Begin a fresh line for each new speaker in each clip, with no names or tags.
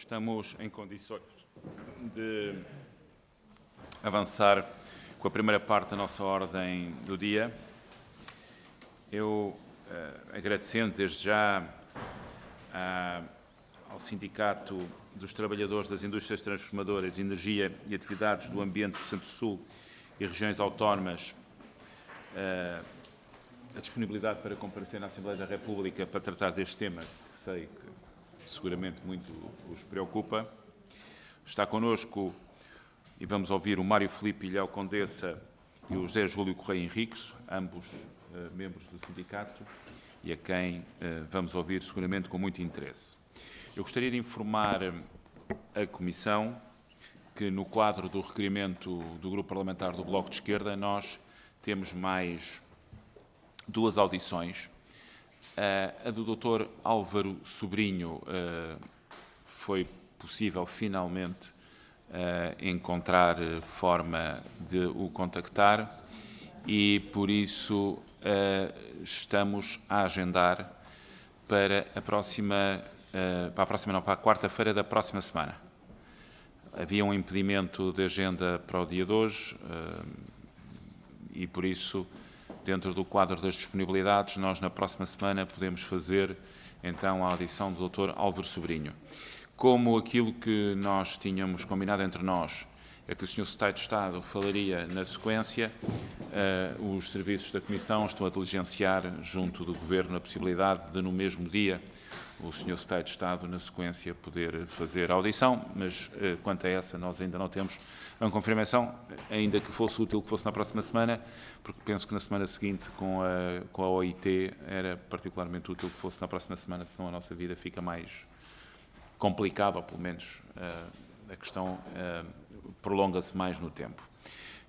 Estamos em condições de avançar com a primeira parte da nossa ordem do dia. Eu, agradecendo desde já ao Sindicato dos Trabalhadores das Indústrias Transformadoras de Energia e Atividades do Ambiente do Centro-Sul e regiões autónomas, a disponibilidade para comparecer na Assembleia da República para tratar deste tema, que sei que seguramente muito os preocupa. Está connosco e vamos ouvir o Mário Filipe Ilhéu Condessa e o José Júlio Correia Henriques, ambos membros do sindicato, e a quem vamos ouvir seguramente com muito interesse. Eu gostaria de informar a Comissão que, no quadro do requerimento do Grupo Parlamentar do Bloco de Esquerda, nós temos mais duas audições. A do Dr. Álvaro Sobrinho foi possível, finalmente, encontrar forma de o contactar e, por isso, estamos a agendar para a quarta-feira da próxima semana. Havia um impedimento de agenda para o dia de hoje e, por isso, dentro do quadro das disponibilidades, nós na próxima semana podemos fazer então a audição do Dr. Álvaro Sobrinho. Como aquilo que nós tínhamos combinado entre nós é que o Sr. Secretário de Estado falaria na sequência, os serviços da Comissão estão a diligenciar junto do Governo a possibilidade de, no mesmo dia, o Sr. Secretário de Estado, na sequência, poder fazer a audição, mas quanto a essa nós ainda não temos a confirmação, ainda que fosse útil que fosse na próxima semana, porque penso que na semana seguinte, com a OIT, era particularmente útil que fosse na próxima semana, senão a nossa vida fica mais complicada, ou pelo menos a questão prolonga-se mais no tempo.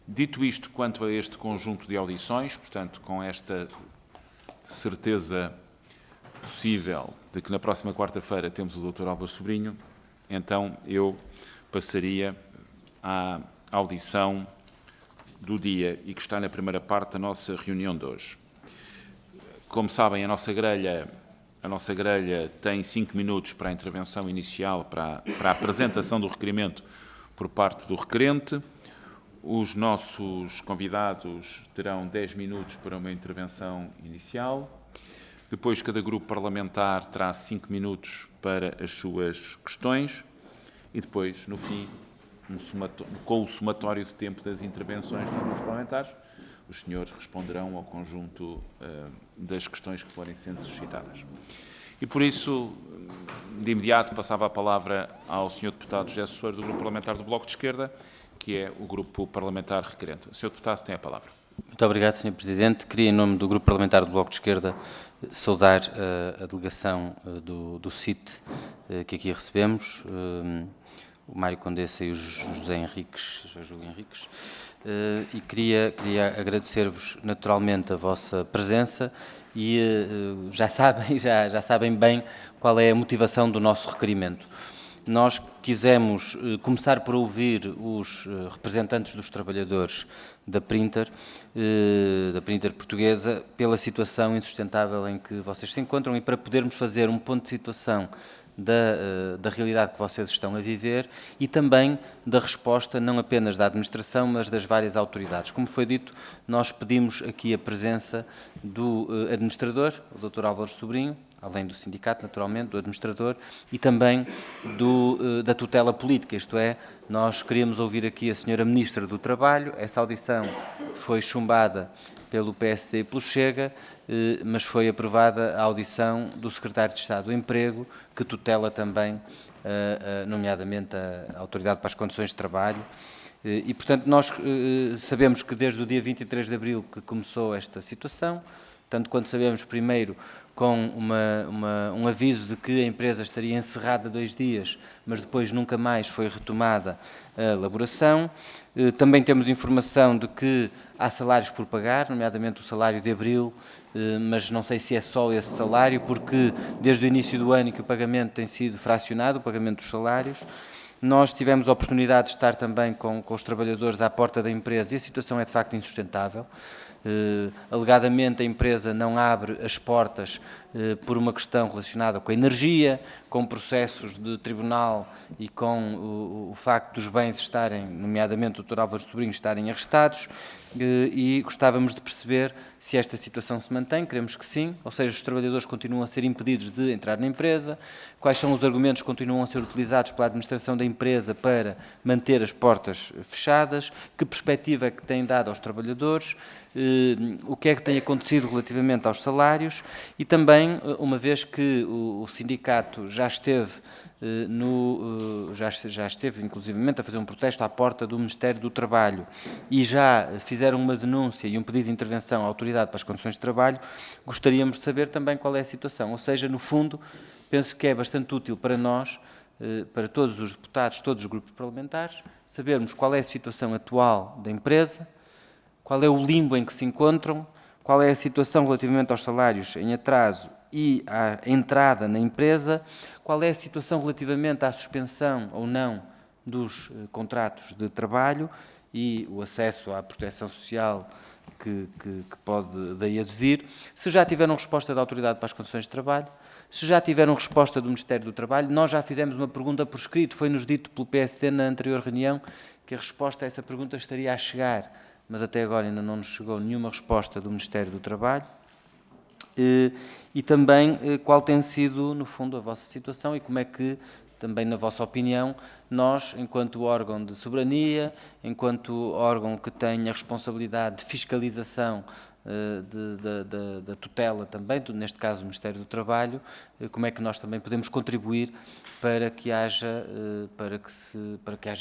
Dito isto, quanto a este conjunto de audições, portanto, com esta certeza possível de que na próxima quarta-feira temos o Dr. Álvaro Sobrinho, então eu passaria à audição do dia e que está na primeira parte da nossa reunião de hoje. Como sabem, a nossa grelha tem 5 minutos para a intervenção inicial, para a apresentação do requerimento por parte do requerente. Os nossos convidados terão 10 minutos para uma intervenção inicial. Depois, cada grupo parlamentar terá 5 minutos para as suas questões e depois, no fim, com o somatório de tempo das intervenções dos grupos parlamentares, os senhores responderão ao conjunto das questões que forem sendo suscitadas. E, por isso, de imediato, passava a palavra ao Sr. Deputado José Soeiro, do Grupo Parlamentar do Bloco de Esquerda, que é o Grupo Parlamentar requerente. O Sr. Deputado tem a palavra.
Muito obrigado, Sr. Presidente. Queria, em nome do Grupo Parlamentar do Bloco de Esquerda, saudar a delegação do CIT que aqui recebemos, o Mário Condessa e o José Júlio Henriques, e queria agradecer-vos naturalmente a vossa presença e já sabem bem qual é a motivação do nosso requerimento. Nós quisemos começar por ouvir os representantes dos trabalhadores da Printer portuguesa, pela situação insustentável em que vocês se encontram e para podermos fazer um ponto de situação da realidade que vocês estão a viver e também da resposta não apenas da administração, mas das várias autoridades. Como foi dito, nós pedimos aqui a presença do administrador, o Dr. Álvaro Sobrinho, além do sindicato, naturalmente, do administrador, e também da tutela política, isto é, nós queríamos ouvir aqui a Sra. Ministra do Trabalho. Essa audição foi chumbada pelo PSD e pelo Chega, mas foi aprovada a audição do Secretário de Estado do Emprego, que tutela também, nomeadamente, a Autoridade para as Condições de Trabalho. E, portanto, nós sabemos que desde o dia 23 de abril que começou esta situação, tanto quanto sabemos, primeiro, com um aviso de que a empresa estaria encerrada 2 dias, mas depois nunca mais foi retomada a elaboração. Também temos informação de que há salários por pagar, nomeadamente o salário de abril, mas não sei se é só esse salário, porque desde o início do ano que o pagamento tem sido fracionado, o pagamento dos salários. Nós tivemos a oportunidade de estar também com os trabalhadores à porta da empresa e a situação é de facto insustentável. alegadamente a empresa não abre as portas por uma questão relacionada com a energia, com processos de tribunal e com o facto dos bens estarem, nomeadamente o Dr. Álvaro Sobrinho, estarem arrestados, e gostávamos de perceber se esta situação se mantém. Queremos que sim, ou seja, os trabalhadores continuam a ser impedidos de entrar na empresa, quais são os argumentos que continuam a ser utilizados pela administração da empresa para manter as portas fechadas, que perspectiva é que têm dado aos trabalhadores, o que é que tem acontecido relativamente aos salários e também, uma vez que o sindicato já esteve inclusivamente a fazer um protesto à porta do Ministério do Trabalho e já fizeram uma denúncia e um pedido de intervenção à Autoridade para as Condições de Trabalho, gostaríamos de saber também qual é a situação. Ou seja, no fundo, penso que é bastante útil para nós, para todos os deputados, todos os grupos parlamentares, sabermos qual é a situação atual da empresa, qual é o limbo em que se encontram, qual é a situação relativamente aos salários em atraso e à entrada na empresa, qual é a situação relativamente à suspensão ou não dos contratos de trabalho e o acesso à proteção social que pode daí advir, se já tiveram resposta da Autoridade para as Condições de Trabalho, se já tiveram resposta do Ministério do Trabalho. Nós já fizemos uma pergunta por escrito, foi-nos dito pelo PSD na anterior reunião que a resposta a essa pergunta estaria a chegar, mas até agora ainda não nos chegou nenhuma resposta do Ministério do Trabalho. E também qual tem sido, no fundo, a vossa situação e como é que, também na vossa opinião, nós, enquanto órgão de soberania, enquanto órgão que tem a responsabilidade de fiscalização da tutela também, neste caso o Ministério do Trabalho, como é que nós também podemos contribuir para que haja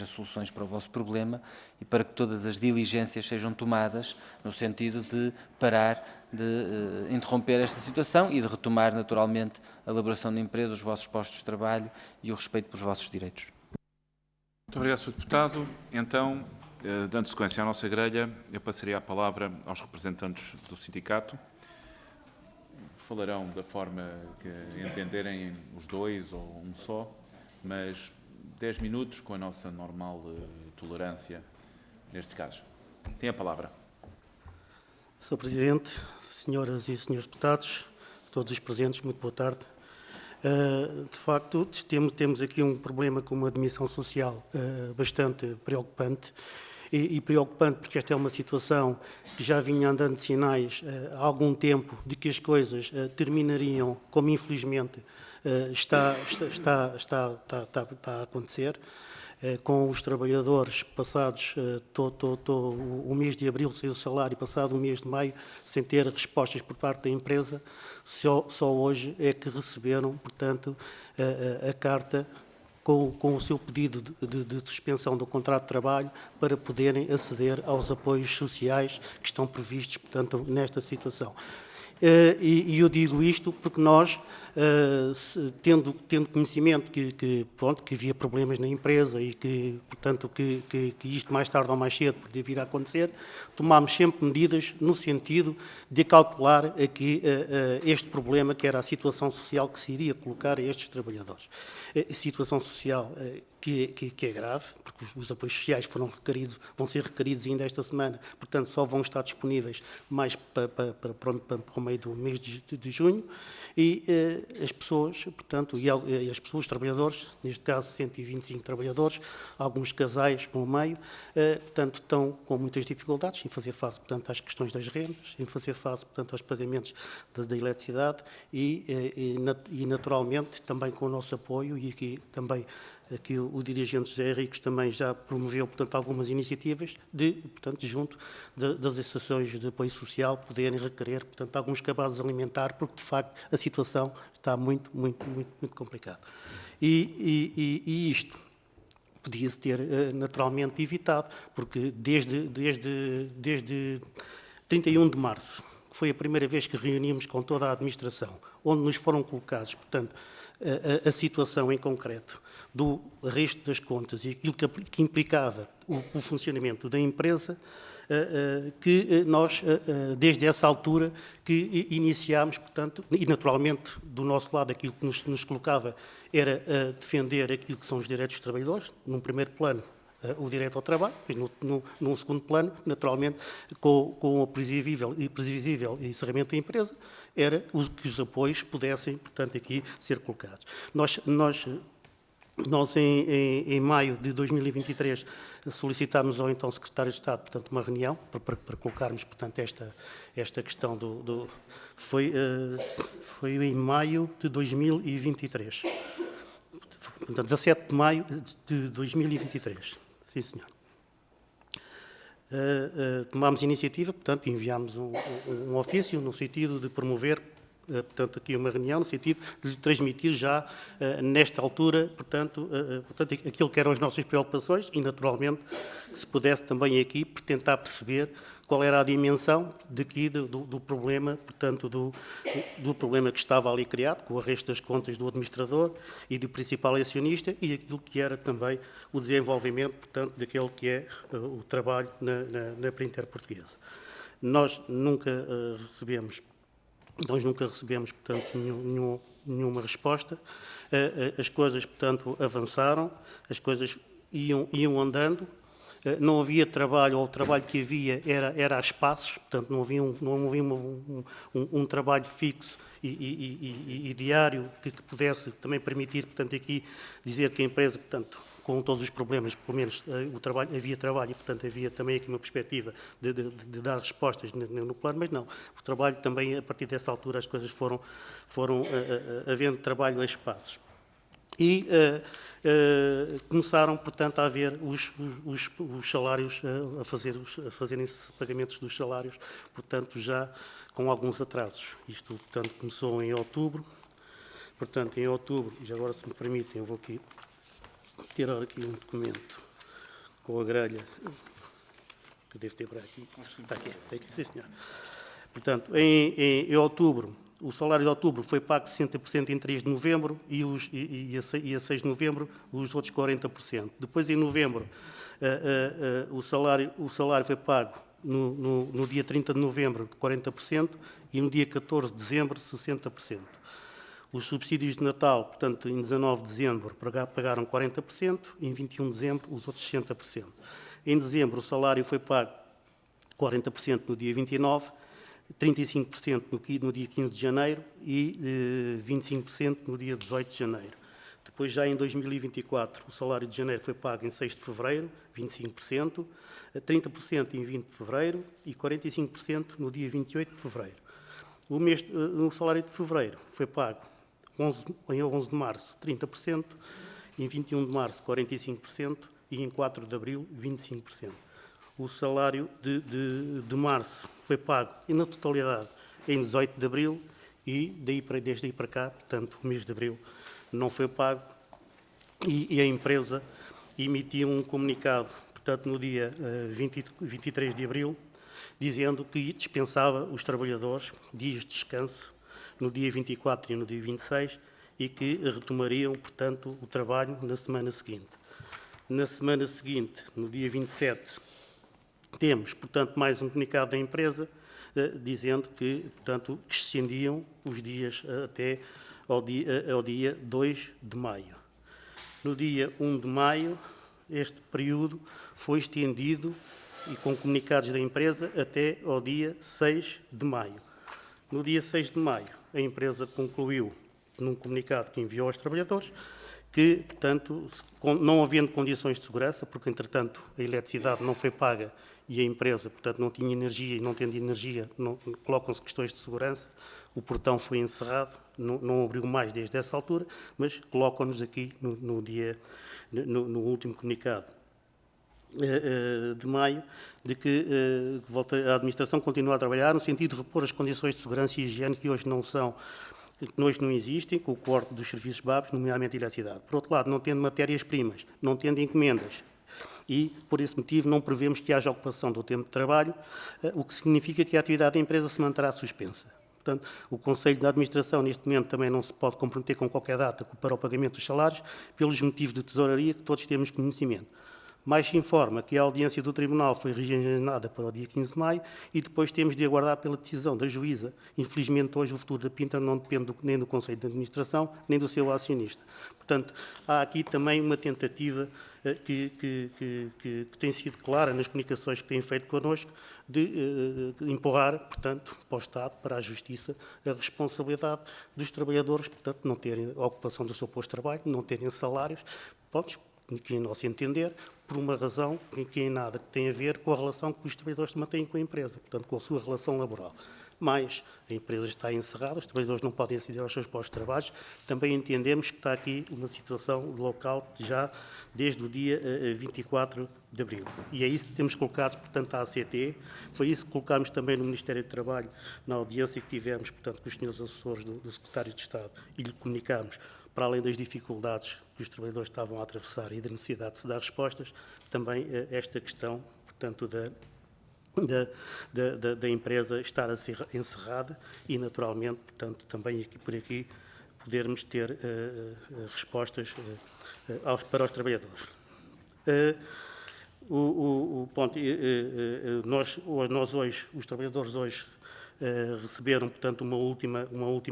soluções para o vosso problema e para que todas as diligências sejam tomadas no sentido de parar, de interromper esta situação e de retomar naturalmente a elaboração da empresa, os vossos postos de trabalho e o respeito pelos vossos direitos.
Muito obrigado, Sr. Deputado. Então, dando sequência à nossa grelha, eu passaria a palavra aos representantes do sindicato. Falarão da forma que entenderem os dois ou um só, mas 10 minutos com a nossa normal tolerância neste caso. Tem a palavra.
Sr. Presidente, senhoras e senhores deputados, todos os presentes, muito boa tarde. De facto, temos aqui um problema com uma admissão social bastante preocupante e preocupante porque esta é uma situação que já vinha andando de sinais há algum tempo de que as coisas terminariam como infelizmente está a acontecer. Com os trabalhadores passados o mês de abril sem o salário, passado o mês de maio sem ter respostas por parte da empresa, só hoje é que receberam, portanto, a carta com o seu pedido de suspensão do contrato de trabalho para poderem aceder aos apoios sociais que estão previstos, portanto, nesta situação. E eu digo isto porque nós, tendo conhecimento que havia problemas na empresa e que, portanto, que isto mais tarde ou mais cedo podia vir a acontecer, tomámos sempre medidas no sentido de calcular aqui este problema, que era a situação social que se iria colocar a estes trabalhadores. A situação social que é grave, porque os apoios sociais vão ser requeridos ainda esta semana, portanto só vão estar disponíveis mais para o meio do mês de junho, e as pessoas, portanto, os trabalhadores, neste caso 125 trabalhadores, alguns casais pelo meio, portanto, estão com muitas dificuldades em fazer face, portanto, às questões das rendas, em fazer face, portanto, aos pagamentos da eletricidade e naturalmente, também com o nosso apoio, e aqui também o dirigente José Henriques também já promoveu, portanto, algumas iniciativas portanto, junto das associações de apoio social poderem requerer, portanto, alguns cabazes alimentar, porque, de facto, a situação está muito complicada. E isto podia-se ter naturalmente evitado, porque desde 31 de março, que foi a primeira vez que reunimos com toda a administração, onde nos foram colocados, portanto, a situação em concreto do resto das contas e aquilo que implicava o funcionamento da empresa, que nós, desde essa altura, que iniciámos, portanto, e naturalmente, do nosso lado, aquilo que nos colocava era defender aquilo que são os direitos dos trabalhadores, num primeiro plano, o direito ao trabalho, mas num segundo plano, naturalmente, com o previsível encerramento da empresa, era que os apoios pudessem, portanto, aqui ser colocados. Nós em maio de 2023, solicitámos ao então Secretário de Estado, portanto, uma reunião para colocarmos, portanto, esta questão foi em maio de 2023. Portanto, 17 de maio de 2023. Sim, senhor. Tomámos iniciativa, portanto, enviámos um ofício no sentido de promover, portanto, aqui uma reunião, no sentido de lhe transmitir já, nesta altura, portanto, aquilo que eram as nossas preocupações e, naturalmente, que se pudesse também aqui tentar perceber qual era a dimensão do problema, portanto, do problema que estava ali criado, com o arresto das contas do administrador e do principal acionista e aquilo que era também o desenvolvimento, portanto, daquele que é o trabalho na Printer portuguesa. Nós nunca recebemos, portanto, nenhuma resposta. As coisas, portanto, avançaram, as coisas iam andando. Não havia trabalho, ou o trabalho que havia era a espaços, portanto, não havia um trabalho fixo e diário que pudesse também permitir, portanto, aqui dizer que a empresa, portanto, com todos os problemas, pelo menos havia trabalho e, portanto, havia também aqui uma perspectiva de dar respostas no plano, mas não. O trabalho também, a partir dessa altura, as coisas foram havendo trabalho a espaços. E começaram, portanto, a haver os salários, a fazerem-se pagamentos dos salários, portanto, já com alguns atrasos. Isto, portanto, começou em outubro. Portanto, em outubro, e agora, se me permitem, eu vou aqui tirar aqui um documento com a grelha, que eu devo ter para aqui. Está aqui, sim, senhor. Portanto, em outubro, o salário de outubro foi pago 60% em 3 de novembro e a 6 de novembro os outros 40%. Depois, em novembro, o salário foi pago no dia 30 de novembro de 40% e no dia 14 de dezembro 60%. Os subsídios de Natal, portanto, em 19 de dezembro pagaram 40%, em 21 de dezembro os outros 60%. Em dezembro o salário foi pago 40% no dia 29, 35% no dia 15 de janeiro e 25% no dia 18 de janeiro. Depois, já em 2024, o salário de janeiro foi pago em 6 de fevereiro, 25%, 30% em 20 de fevereiro e 45% no dia 28 de fevereiro. O salário de fevereiro foi pago em 11 de março, 30%, em 21 de março, 45% e em 4 de abril, 25%. O salário de março foi pago, na totalidade, em 18 de abril e desde aí para cá, portanto, o mês de abril não foi pago e a empresa emitiu um comunicado, portanto, no dia 23 de abril, dizendo que dispensava os trabalhadores dias de descanso no dia 24 e no dia 26 e que retomariam, portanto, o trabalho na semana seguinte. Na semana seguinte, no dia 27, temos, portanto, mais um comunicado da empresa dizendo que, portanto, estendiam os dias até ao dia 2 de maio. No dia 1 de maio, este período foi estendido e com comunicados da empresa até ao dia 6 de maio. No dia 6 de maio, a empresa concluiu, num comunicado que enviou aos trabalhadores, que, portanto, não havendo condições de segurança, porque, entretanto, a eletricidade não foi paga e a empresa, portanto, não tinha energia e não tendo energia, colocam-se questões de segurança, o portão foi encerrado, não abriu mais desde essa altura, mas colocam-nos aqui no último comunicado de maio, de que a administração continua a trabalhar no sentido de repor as condições de segurança e higiene que hoje não existem, com o corte dos serviços básicos, nomeadamente a eletricidade. Por outro lado, não tendo matérias-primas, não tendo encomendas, e, por esse motivo, não prevemos que haja ocupação do tempo de trabalho, o que significa que a atividade da empresa se manterá suspensa. Portanto, o Conselho de Administração, neste momento, também não se pode comprometer com qualquer data para o pagamento dos salários, pelos motivos de tesouraria que todos temos conhecimento. Mais se informa que a audiência do Tribunal foi reagendada para o dia 15 de maio e depois temos de aguardar pela decisão da juíza. Infelizmente, hoje o futuro da Pinter não depende nem do Conselho de Administração, nem do seu acionista. Portanto, há aqui também uma tentativa que tem sido clara nas comunicações que têm feito connosco de empurrar, portanto, para o Estado, para a Justiça, a responsabilidade dos trabalhadores, portanto, não terem a ocupação do seu posto de trabalho, não terem salários, pronto, que, em nosso entender, por uma razão que em nada tem a ver com a relação que os trabalhadores mantêm com a empresa, portanto, com a sua relação laboral. Mas a empresa está encerrada, os trabalhadores não podem aceder aos seus postos de trabalho. Também entendemos que está aqui uma situação de lockout já desde o dia 24 de abril. E é isso que temos colocado, portanto, à ACT. Foi isso que colocámos também no Ministério do Trabalho, na audiência que tivemos, portanto, com os senhores assessores do Secretário de Estado, e lhe comunicámos, para além das dificuldades que os trabalhadores estavam a atravessar e da necessidade de se dar respostas, também esta questão, portanto, da empresa estar a ser encerrada e, naturalmente, portanto, também aqui por aqui podermos ter respostas para os trabalhadores. Nós hoje, os trabalhadores hoje, receberam, portanto, uma última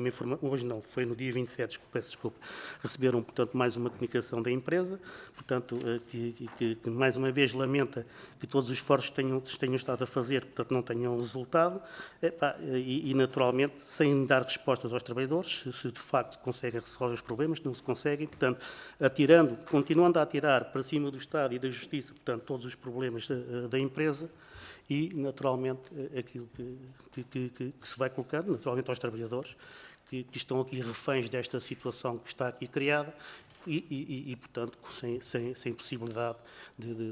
informação, hoje não, foi no dia 27, peço desculpa, receberam, portanto, mais uma comunicação da empresa, portanto, que mais uma vez lamenta que todos os esforços que tenham estado a fazer, portanto, não tenham resultado, e naturalmente, sem dar respostas aos trabalhadores, se de facto conseguem resolver os problemas, não se conseguem, portanto, continuando a atirar para cima do Estado e da Justiça, portanto, todos os problemas da empresa, e, naturalmente, aquilo que se vai colocando, naturalmente, aos trabalhadores que estão aqui reféns desta situação que está aqui criada e portanto, sem possibilidade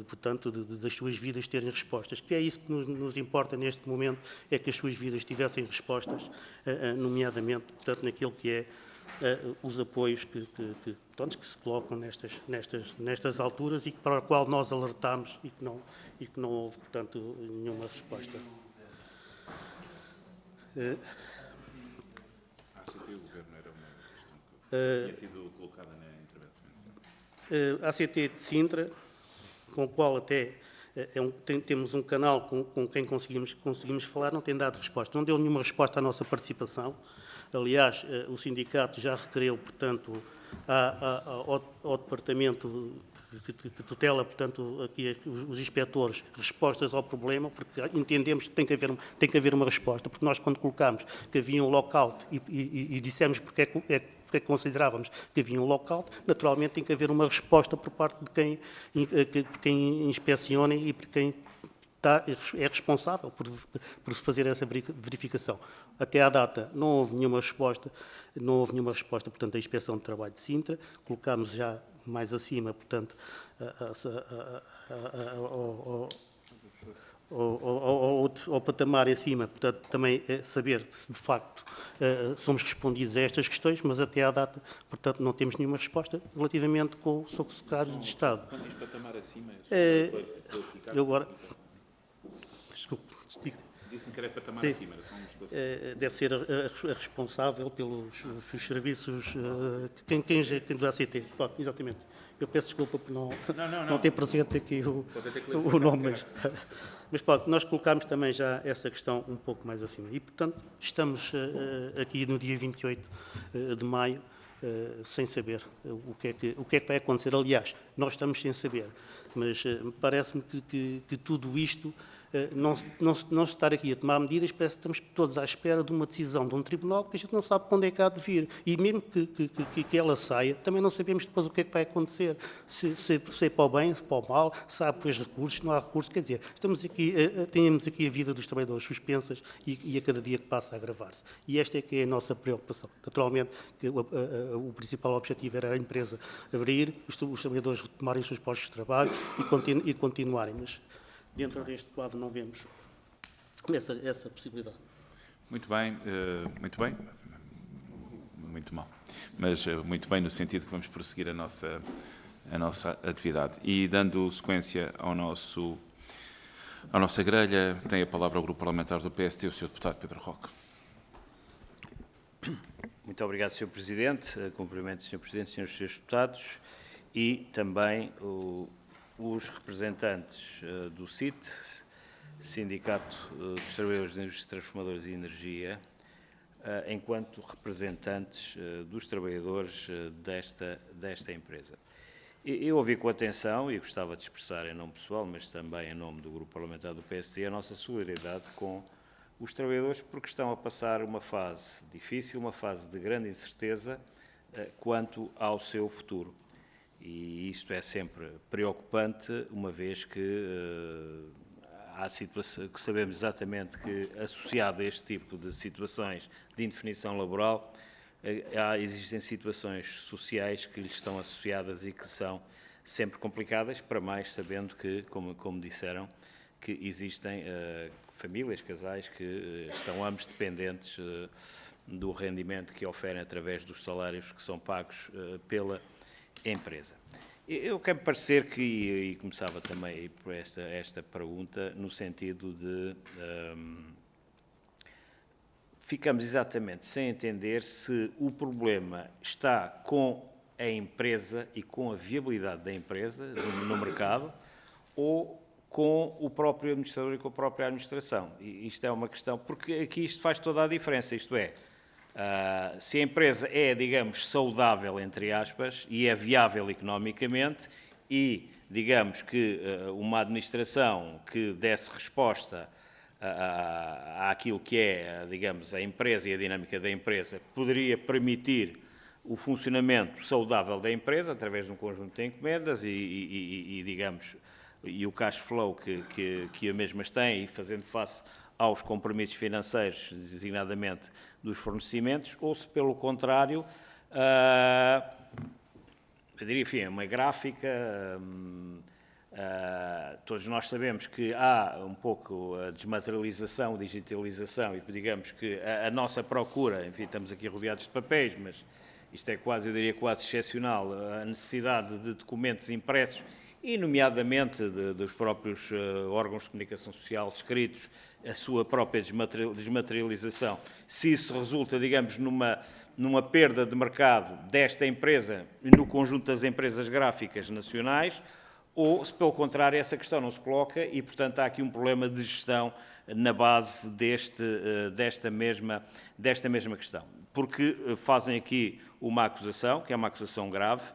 portanto, das suas vidas terem respostas. Que é isso que nos importa neste momento, é que as suas vidas tivessem respostas, nomeadamente, portanto, naquilo que é os apoios que se colocam nestas alturas e para o qual nós alertámos e que não houve, portanto, nenhuma resposta.
A ACT e o Governo era uma questão que tinha sido colocada na intervenção.
A ACT de Sintra, com o qual até temos um canal com quem conseguimos falar, não tem dado resposta. Não deu nenhuma resposta à nossa participação. Aliás, o sindicato já requereu, portanto, ao departamento que tutela, portanto, aqui os inspectores, respostas ao problema, porque entendemos que tem que haver uma resposta, porque nós, quando colocámos que havia um lockout e dissemos porque é que considerávamos que havia um lockout, naturalmente tem que haver uma resposta por parte de quem inspeciona e por quem é responsável por se fazer essa verificação. Até à data não houve nenhuma resposta, portanto, da Inspeção de Trabalho de Sintra. Colocámos já mais acima, portanto, ao patamar em cima, portanto, também saber se de facto somos respondidos a estas questões, mas até à data, portanto, não temos nenhuma resposta relativamente com o Secretário de Estado.
Quando diz patamar acima,
eu agora... Desculpe,
disse-me que era patamar acima, era só um esclarecimento.
Deve ser a responsável pelos serviços, quem do ACT. Bom, exatamente. Eu peço desculpa por não ter presente aqui o nome, mas pronto, nós colocámos também já essa questão um pouco mais acima. E, portanto, estamos aqui no dia 28 de maio, sem saber o que é que vai acontecer. Aliás, nós estamos sem saber, mas parece-me que tudo isto, não se estar aqui a tomar medidas, parece que estamos todos à espera de uma decisão de um tribunal que a gente não sabe quando é que há de vir. E mesmo que ela saia, também não sabemos depois o que é que vai acontecer. Se é para o bem, se é para o mal, se há depois recursos, se não há recursos. Quer dizer, temos aqui a vida dos trabalhadores suspensas e a cada dia que passa a agravar-se. E esta é que é a nossa preocupação. Naturalmente, que o principal objetivo era a empresa abrir, os trabalhadores retomarem os seus postos de trabalho e continuarem. Mas dentro deste quadro não vemos essa possibilidade.
Muito bem, muito mal, mas muito bem no sentido que vamos prosseguir a nossa atividade. E dando sequência à nossa grelha, tem a palavra o Grupo Parlamentar do PSD, o Sr. Deputado Pedro Roque.
Muito obrigado, Sr. Presidente. Cumprimento, Sr. Presidente, Srs. Deputados, e também os representantes do CIT, Sindicato dos Trabalhadores da Indústria Transformadora de Energia, enquanto representantes dos trabalhadores desta empresa. Eu ouvi com atenção e gostava de expressar em nome pessoal, mas também em nome do Grupo Parlamentar do PSD, a nossa solidariedade com os trabalhadores porque estão a passar uma fase difícil, uma fase de grande incerteza quanto ao seu futuro. E isto é sempre preocupante, uma vez que há situação que sabemos exatamente que, associado a este tipo de situações de indefinição laboral, existem situações sociais que lhes estão associadas e que são sempre complicadas, para mais sabendo que, como disseram, que existem famílias, casais que estão ambos dependentes do rendimento que oferem através dos salários que são pagos pela empresa. Eu quero parecer que, e começava também por esta pergunta, no sentido de ficamos exatamente sem entender se o problema está com a empresa e com a viabilidade da empresa no mercado ou com o próprio administrador e com a própria administração. E isto é uma questão, porque aqui isto faz toda a diferença, isto é, se a empresa é, digamos, saudável, entre aspas, e é viável economicamente, e, digamos, que uma administração que desse resposta àquilo que é, digamos, a empresa e a dinâmica da empresa, poderia permitir o funcionamento saudável da empresa, através de um conjunto de encomendas e digamos, e o cash flow que a mesmas têm, e fazendo face aos compromissos financeiros, designadamente dos fornecimentos, ou se, pelo contrário, eu diria, enfim, uma gráfica, todos nós sabemos que há um pouco a desmaterialização, digitalização, e digamos que a nossa procura, enfim, estamos aqui rodeados de papéis, mas isto é quase, eu diria, quase excepcional, a necessidade de documentos impressos, e nomeadamente dos próprios órgãos de comunicação social escritos, a sua própria desmaterialização. Se isso resulta, digamos, numa perda de mercado desta empresa no conjunto das empresas gráficas nacionais, ou se, pelo contrário, essa questão não se coloca e, portanto, há aqui um problema de gestão na base desta mesma questão. Porque fazem aqui uma acusação, que é uma acusação grave,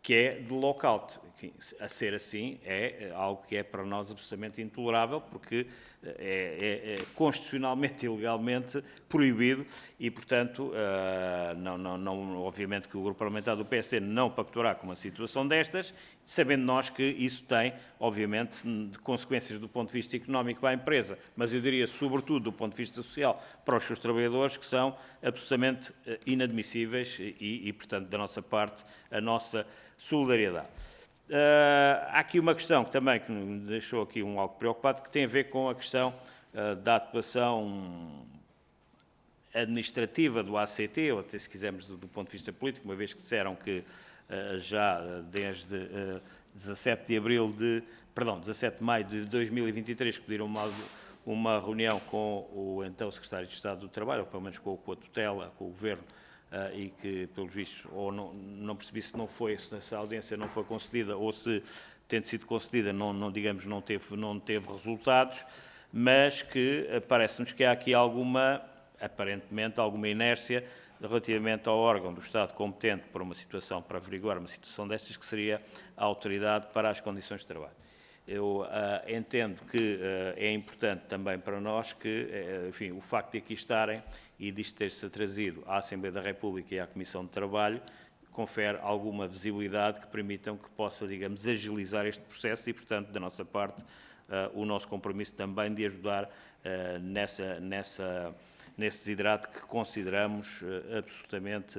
que é de lockout. A ser assim, é algo que é para nós absolutamente intolerável, porque é constitucionalmente e legalmente proibido e, portanto, obviamente que o Grupo Parlamentar do PSD não pactuará com uma situação destas, sabendo nós que isso tem, obviamente, consequências do ponto de vista económico para a empresa, mas eu diria, sobretudo, do ponto de vista social, para os seus trabalhadores, que são absolutamente inadmissíveis e, portanto, da nossa parte, a nossa solidariedade. Há aqui uma questão que também que me deixou aqui algo preocupado, que tem a ver com a questão da atuação administrativa do ACT, ou até se quisermos do ponto de vista político, uma vez que disseram que já desde 17 de maio de 2023, que pediram uma reunião com o então Secretário de Estado do Trabalho, ou pelo menos com a tutela, com o Governo, e que, pelos vistos, ou não percebi se não foi, se essa audiência não foi concedida, ou se, tendo sido concedida, não teve resultados, mas que parece-nos que há aqui aparentemente, alguma inércia relativamente ao órgão do Estado competente para averiguar uma situação destas, que seria a autoridade para as condições de trabalho. Eu entendo que é importante também para nós que, enfim, o facto de aqui estarem e disto ter-se trazido à Assembleia da República e à Comissão de Trabalho confere alguma visibilidade que permitam que possa, digamos, agilizar este processo e, portanto, da nossa parte, o nosso compromisso também de ajudar nesse desidrato que consideramos absolutamente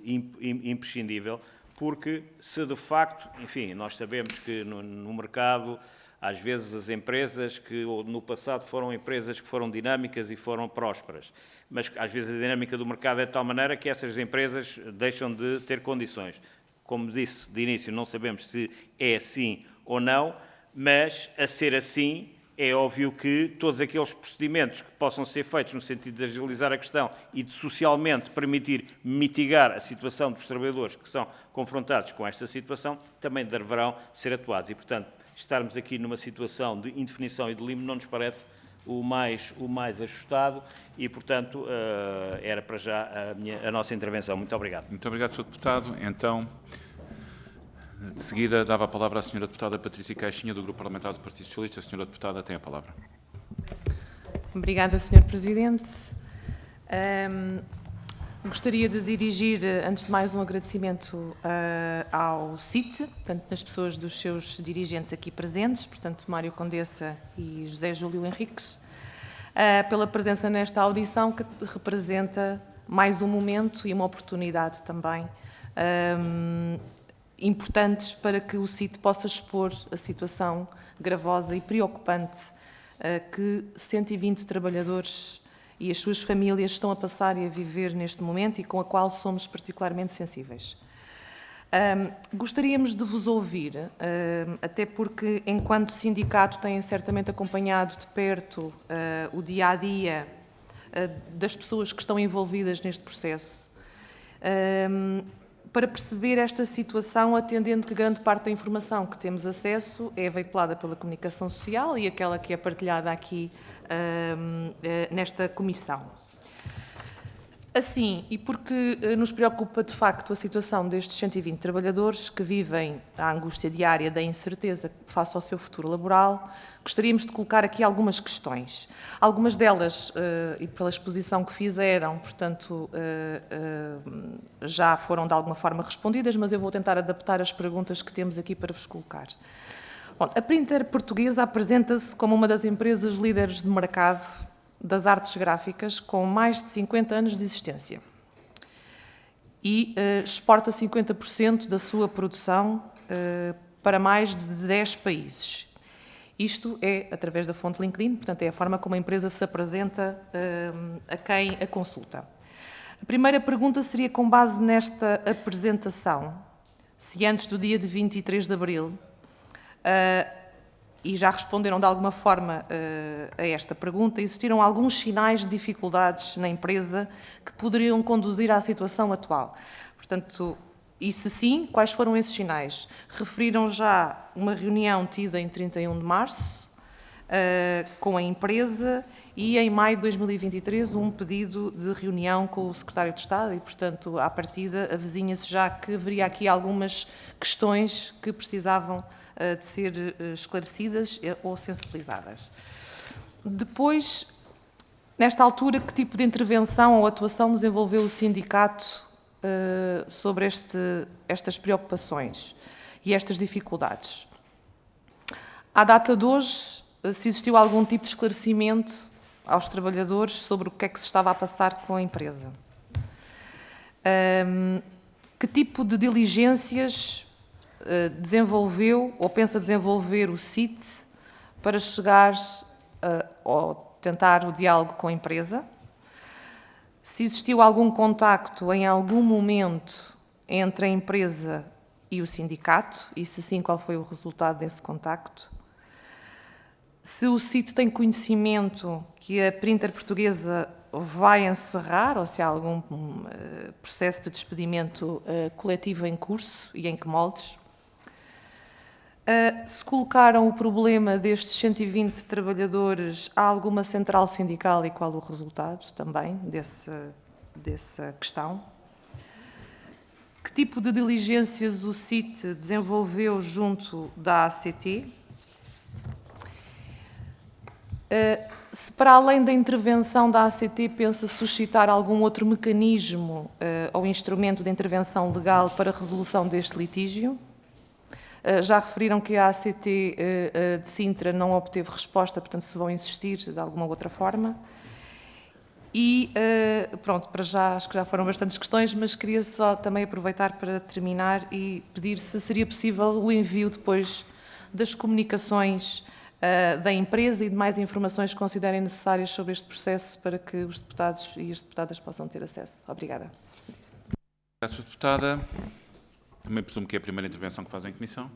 imprescindível, porque se de facto, enfim, nós sabemos que no mercado, às vezes as empresas que no passado foram empresas que foram dinâmicas e foram prósperas, mas às vezes a dinâmica do mercado é de tal maneira que essas empresas deixam de ter condições. Como disse de início, não sabemos se é assim ou não, mas a ser assim, é óbvio que todos aqueles procedimentos que possam ser feitos no sentido de agilizar a questão e de socialmente permitir mitigar a situação dos trabalhadores que são confrontados com esta situação, também deverão ser atuados. E, portanto, estarmos aqui numa situação de indefinição e de limbo não nos parece o mais ajustado e, portanto, era para já a nossa intervenção. Muito obrigado.
Muito obrigado, Sr. Deputado. Então, de seguida, dava a palavra à Sra. Deputada Patrícia Caixinha, do Grupo Parlamentar do Partido Socialista. A Sra. Deputada tem a palavra.
Obrigada, Sr. Presidente. Gostaria de dirigir, antes de mais, um agradecimento ao CIT, portanto, nas pessoas dos seus dirigentes aqui presentes, portanto, Mário Condessa e José Júlio Henriques, pela presença nesta audição que representa mais um momento e uma oportunidade também importantes para que o CIT possa expor a situação gravosa e preocupante que 120 trabalhadores e as suas famílias estão a passar e a viver neste momento e com a qual somos particularmente sensíveis. Gostaríamos de vos ouvir, até porque, enquanto sindicato, têm certamente acompanhado de perto o dia-a-dia das pessoas que estão envolvidas neste processo, para perceber esta situação, atendendo que grande parte da informação que temos acesso é veiculada pela comunicação social e aquela que é partilhada aqui nesta comissão. Assim, e porque nos preocupa de facto a situação destes 120 trabalhadores que vivem a angústia diária da incerteza face ao seu futuro laboral, gostaríamos de colocar aqui algumas questões. Algumas delas, e pela exposição que fizeram, portanto, já foram de alguma forma respondidas, mas eu vou tentar adaptar as perguntas que temos aqui para vos colocar. Bom, a Printer Portuguesa apresenta-se como uma das empresas líderes de mercado das artes gráficas com mais de 50 anos de existência e exporta 50% da sua produção para mais de 10 países. Isto é através da fonte LinkedIn, portanto é a forma como a empresa se apresenta a quem a consulta. A primeira pergunta seria, com base nesta apresentação, se antes do dia de 23 de abril, e já responderam de alguma forma a esta pergunta, existiram alguns sinais de dificuldades na empresa que poderiam conduzir à situação atual. Portanto, e se sim, quais foram esses sinais? Referiram já uma reunião tida em 31 de março com a empresa e em maio de 2023 um pedido de reunião com o Secretário de Estado e, portanto, à partida avizinha-se já que haveria aqui algumas questões que precisavam de ser esclarecidas ou sensibilizadas. Depois, nesta altura, que tipo de intervenção ou atuação desenvolveu o sindicato sobre estas preocupações e estas dificuldades? À data de hoje, se existiu algum tipo de esclarecimento aos trabalhadores sobre o que é que se estava a passar com a empresa? Que tipo de diligências desenvolveu ou pensa desenvolver o CIT para chegar ou tentar o diálogo com a empresa? Se existiu algum contacto em algum momento entre a empresa e o sindicato e, se sim, qual foi o resultado desse contacto? Se o CIT tem conhecimento que a Printer Portuguesa vai encerrar ou se há algum processo de despedimento coletivo em curso e em que moldes? Se colocaram o problema destes 120 trabalhadores a alguma central sindical e qual o resultado também dessa questão? Que tipo de diligências o CIT desenvolveu junto da ACT? Se para além da intervenção da ACT pensa suscitar algum outro mecanismo ou instrumento de intervenção legal para a resolução deste litígio? Já referiram que a ACT de Sintra não obteve resposta, portanto, se vão insistir de alguma outra forma. E, pronto, para já, acho que já foram bastantes questões, mas queria só também aproveitar para terminar e pedir se seria possível o envio depois das comunicações da empresa e de mais informações que considerem necessárias sobre este processo para que os deputados e as deputadas possam ter acesso. Obrigada.
Obrigado, Sra. Deputada. Também presumo que é a primeira intervenção que faz em comissão.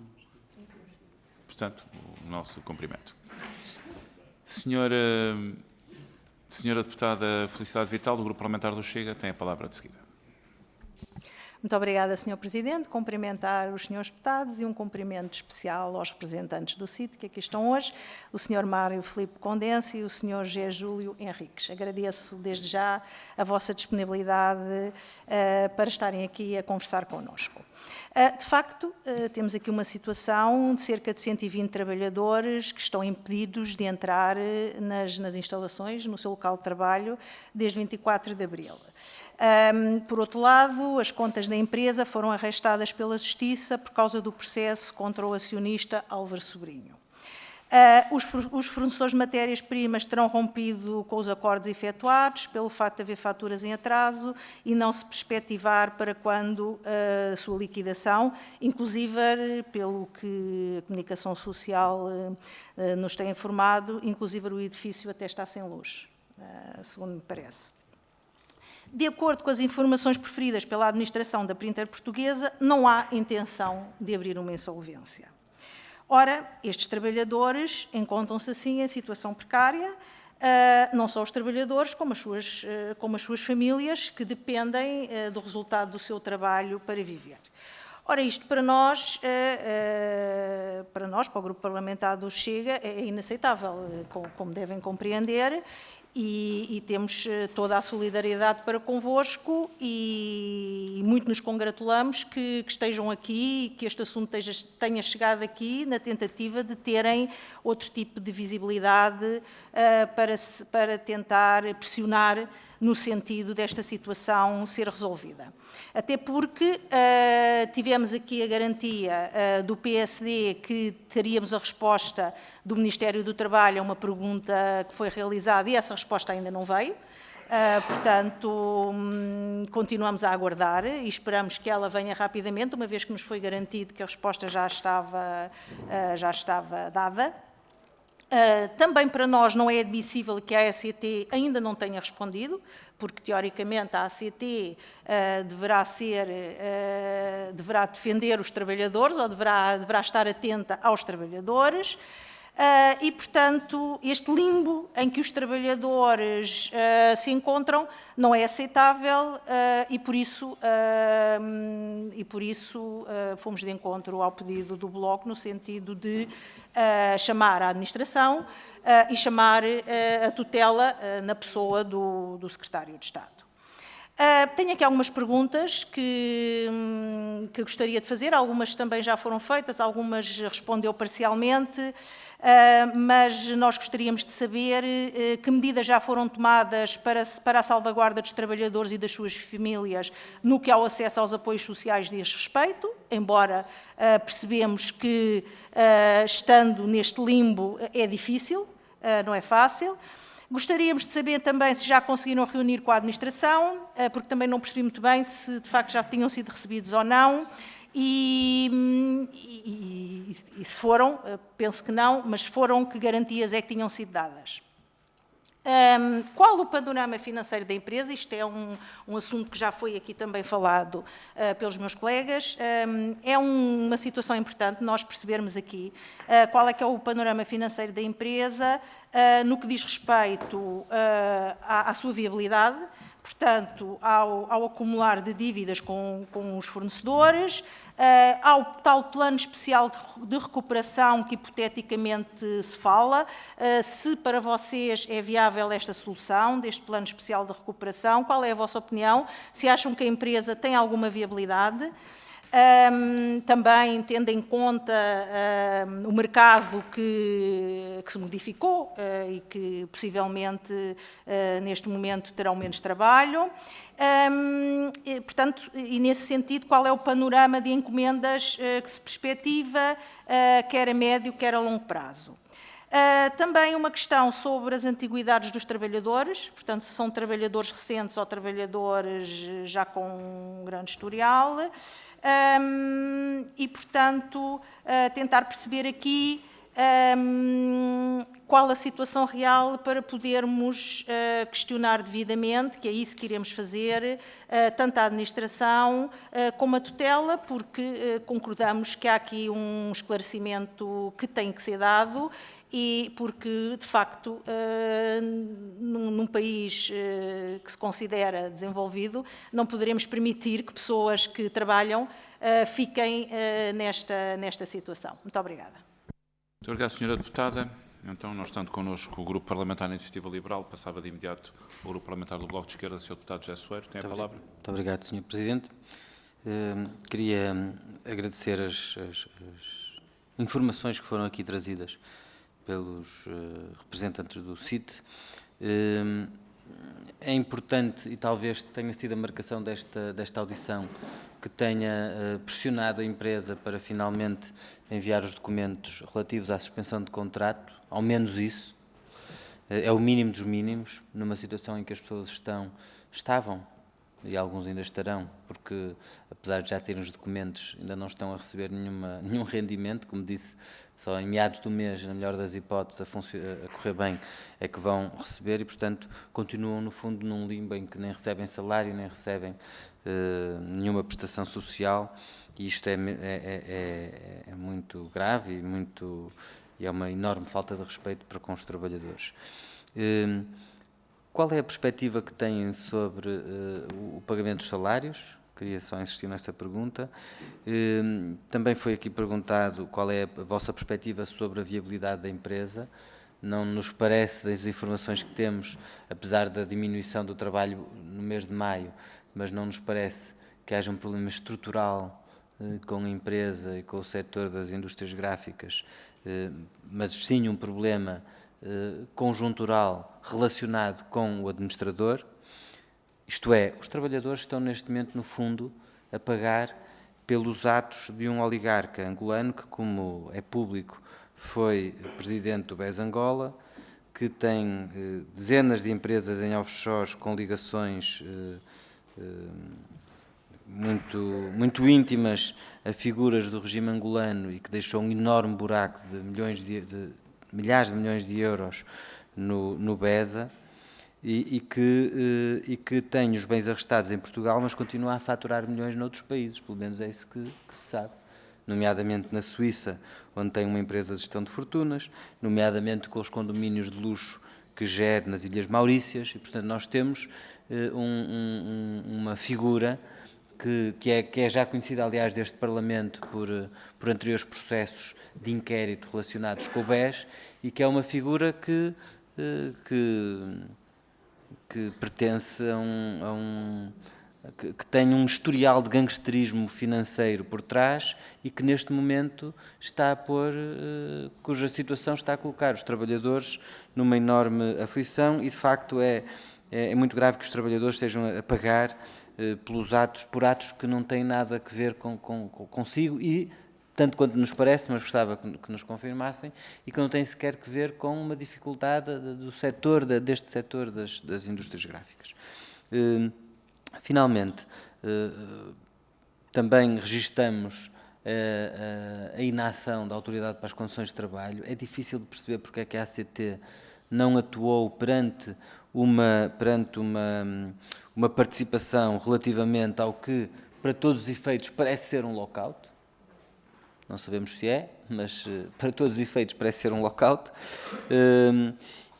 Portanto, o nosso cumprimento. Senhora Deputada Felicidade Vital, do Grupo Parlamentar do Chega, tem a palavra de seguida.
Muito obrigada, Sr. Presidente. Cumprimentar os senhores deputados e um cumprimento especial aos representantes do CIT que aqui estão hoje, o Sr. Mário Filipe Condense e o Sr. G. Júlio Henriques. Agradeço desde já a vossa disponibilidade para estarem aqui a conversar connosco. De facto, temos aqui uma situação de cerca de 120 trabalhadores que estão impedidos de entrar nas instalações, no seu local de trabalho, desde 24 de abril. Por outro lado, as contas da empresa foram arrastadas pela Justiça por causa do processo contra o acionista Álvaro Sobrinho. Os fornecedores de matérias-primas terão rompido com os acordos efetuados pelo facto de haver faturas em atraso e não se perspectivar para quando a sua liquidação, inclusive, pelo que a Comunicação Social nos tem informado, inclusive o edifício até está sem luz, segundo me parece. De acordo com as informações preferidas pela administração da Printer Portuguesa, não há intenção de abrir uma insolvência. Ora, estes trabalhadores encontram-se assim em situação precária, não só os trabalhadores, como as suas famílias, que dependem do resultado do seu trabalho para viver. Ora, isto para nós, para o Grupo Parlamentar do Chega, é inaceitável, como devem compreender, e temos toda a solidariedade para convosco e muito nos congratulamos que estejam aqui e que este assunto tenha chegado aqui na tentativa de terem outro tipo de visibilidade para tentar pressionar no sentido desta situação ser resolvida. Até porque tivemos aqui a garantia do PSD que teríamos a resposta do Ministério do Trabalho a uma pergunta que foi realizada e essa resposta ainda não veio. Portanto, continuamos a aguardar e esperamos que ela venha rapidamente, uma vez que nos foi garantido que a resposta já estava dada. Também para nós não é admissível que a ACT ainda não tenha respondido, porque teoricamente a ACT deverá defender os trabalhadores ou deverá estar atenta aos trabalhadores. E, portanto, este limbo em que os trabalhadores se encontram não é aceitável e, por isso, fomos de encontro ao pedido do Bloco no sentido de chamar a administração e chamar a tutela na pessoa do Secretário de Estado. Tenho aqui algumas perguntas que gostaria de fazer, algumas também já foram feitas, algumas respondeu parcialmente, mas nós gostaríamos de saber que medidas já foram tomadas para a salvaguarda dos trabalhadores e das suas famílias no que ao acesso aos apoios sociais diz respeito, embora percebemos que, estando neste limbo, é difícil, não é fácil. Gostaríamos de saber também se já conseguiram reunir com a administração, porque também não percebi muito bem se de facto já tinham sido recebidos ou não, e se foram, penso que não, mas se foram, que garantias é que tinham sido dadas? Qual o panorama financeiro da empresa? Isto é um assunto que já foi aqui também falado pelos meus colegas. É uma situação importante nós percebermos aqui qual é que é o panorama financeiro da empresa no que diz respeito à sua viabilidade, portanto, ao acumular de dívidas com os fornecedores, ao tal plano especial de recuperação que hipoteticamente se fala, se para vocês é viável esta solução deste plano especial de recuperação, qual é a vossa opinião, se acham que a empresa tem alguma viabilidade. Também tendo em conta o mercado que se modificou e que possivelmente neste momento terão menos trabalho. Portanto, e nesse sentido, qual é o panorama de encomendas que se perspectiva, quer a médio, quer a longo prazo? Também uma questão sobre as antiguidades dos trabalhadores, portanto, se são trabalhadores recentes ou trabalhadores já com um grande historial, e, portanto, tentar perceber aqui qual a situação real para podermos questionar devidamente, que é isso que iremos fazer, tanto a administração como a tutela, porque concordamos que há aqui um esclarecimento que tem que ser dado e porque, de facto, num país que se considera desenvolvido, não poderemos permitir que pessoas que trabalham fiquem nesta situação. Muito obrigada.
Muito obrigado, Sra. Deputada. Então, não estando connosco o Grupo Parlamentar da Iniciativa Liberal, passava de imediato ao Grupo Parlamentar do Bloco de Esquerda, Sr. Deputado José Soeiro. Tem a palavra.
Muito obrigado, Sr. Presidente. Queria agradecer as informações que foram aqui trazidas pelos representantes do CIT. É importante, e talvez tenha sido a marcação desta audição, que tenha pressionado a empresa para finalmente enviar os documentos relativos à suspensão de contrato, ao menos isso. É o mínimo dos mínimos, numa situação em que as pessoas estavam, e alguns ainda estarão, porque apesar de já terem os documentos, ainda não estão a receber nenhum rendimento, como disse, só em meados do mês, na melhor das hipóteses, a correr bem, é que vão receber e, portanto, continuam, no fundo, num limbo em que nem recebem salário, nem recebem nenhuma prestação social, e isto é muito grave e é uma enorme falta de respeito para com os trabalhadores. Qual é a perspectiva que têm sobre o pagamento dos salários? Queria só insistir nessa pergunta. Também foi aqui perguntado qual é a vossa perspectiva sobre a viabilidade da empresa. Não nos parece, das informações que temos, apesar da diminuição do trabalho no mês de maio, mas não nos parece que haja um problema estrutural com a empresa e com o setor das indústrias gráficas, mas sim um problema conjuntural relacionado com o administrador. Isto é, os trabalhadores estão neste momento, no fundo, a pagar pelos atos de um oligarca angolano que, como é público, foi presidente do BES Angola, que tem dezenas de empresas em offshores com ligações muito íntimas a figuras do regime angolano e que deixou um enorme buraco de milhares de milhões de euros no BESA e que tem os bens arrestados em Portugal, mas continua a faturar milhões noutros países, pelo menos é isso que se sabe, nomeadamente na Suíça, onde tem uma empresa de gestão de fortunas, nomeadamente com os condomínios de luxo que gera nas Ilhas Maurícias, e portanto nós temos uma figura que é já conhecida, aliás, deste Parlamento por anteriores processos de inquérito relacionados com o BES e que é uma figura que pertence que tem um historial de gangsterismo financeiro por trás e que neste momento está a cuja situação está a colocar os trabalhadores numa enorme aflição e de facto é muito grave que os trabalhadores estejam a pagar por atos que não têm nada a ver consigo e, tanto quanto nos parece, mas gostava que nos confirmassem, e que não têm sequer que ver com uma dificuldade deste setor das indústrias gráficas. Finalmente, também registamos a inação da Autoridade para as Condições de Trabalho. É difícil de perceber porque é que a ACT não atuou perante uma participação relativamente ao que, para todos os efeitos, parece ser um lockout. Não sabemos se é, mas para todos os efeitos parece ser um lockout.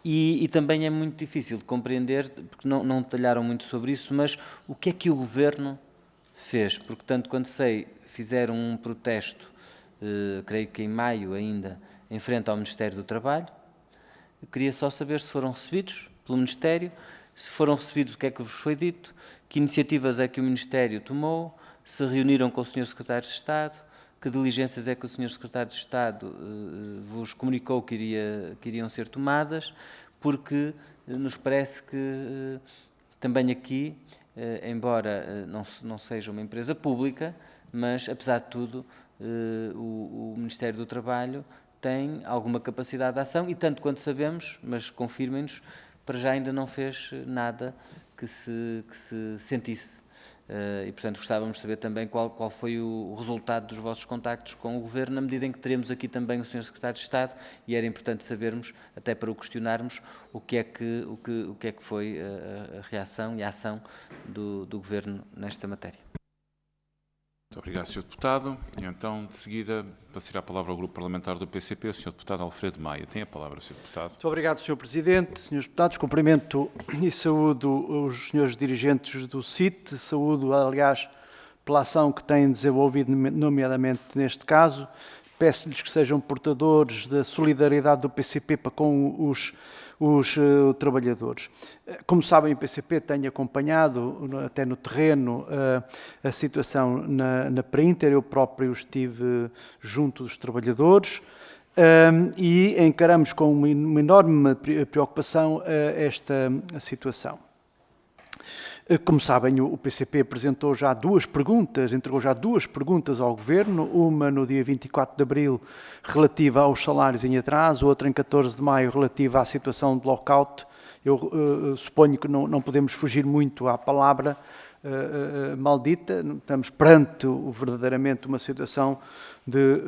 E também é muito difícil de compreender, porque não detalharam muito sobre isso, mas o que é que o Governo fez? Porque, tanto quanto sei, fizeram um protesto, creio que em maio ainda, em frente ao Ministério do Trabalho. Eu queria só saber se foram recebidos pelo Ministério, se foram recebidos o que é que vos foi dito, que iniciativas é que o Ministério tomou, se reuniram com o Sr. Secretário de Estado, que diligências é que o Sr. Secretário de Estado vos comunicou que iriam ser tomadas, porque nos parece que também aqui, embora não seja uma empresa pública, mas apesar de tudo, o Ministério do Trabalho tem alguma capacidade de ação e tanto quanto sabemos, mas confirmem-nos, para já ainda não fez nada que se sentisse. E, portanto, gostávamos de saber também qual foi o resultado dos vossos contactos com o Governo, na medida em que teremos aqui também o Sr. Secretário de Estado e era importante sabermos, até para o questionarmos, o que é que foi a reação e a ação do Governo nesta matéria.
Muito Muito obrigado, Sr. Deputado. E então, de seguida, passará a palavra ao Grupo Parlamentar do PCP, o Sr. Deputado Alfredo Maia. Tem a palavra, Sr. Deputado.
Muito obrigado, Sr. Presidente. Senhores Deputados, cumprimento e saúdo os senhores dirigentes do CIT, saúdo, aliás, pela ação que têm desenvolvido, nomeadamente neste caso. Peço-lhes que sejam portadores da solidariedade do PCP para com os trabalhadores. Como sabem, o PCP tem acompanhado, até no terreno, a situação na Printer. Eu próprio estive junto dos trabalhadores e encaramos com uma enorme preocupação esta situação. Como sabem, o PCP apresentou já entregou já duas perguntas ao Governo, uma no dia 24 de abril relativa aos salários em atraso, outra em 14 de maio relativa à situação de lockout. Eu suponho que não podemos fugir muito à palavra maldita, estamos perante verdadeiramente uma situação de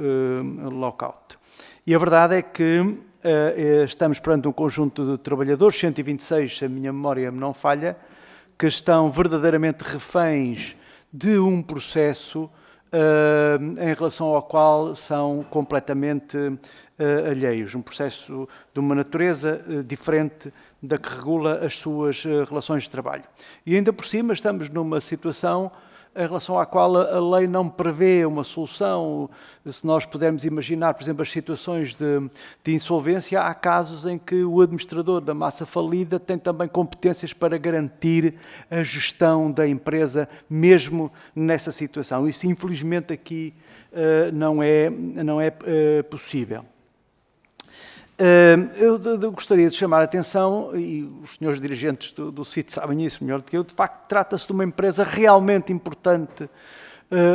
lockout. E a verdade é que estamos perante um conjunto de trabalhadores, 126, se a minha memória me não falha, que estão verdadeiramente reféns de um processo em relação ao qual são completamente alheios. Um processo de uma natureza diferente da que regula as suas relações de trabalho. E ainda por cima estamos numa situação em relação à qual a lei não prevê uma solução. Se nós pudermos imaginar, por exemplo, as situações de insolvência, há casos em que o administrador da massa falida tem também competências para garantir a gestão da empresa, mesmo nessa situação. Isso, infelizmente, aqui não é possível. Eu gostaria de chamar a atenção, e os senhores dirigentes do CIT sabem isso melhor do que eu, de facto trata-se de uma empresa realmente importante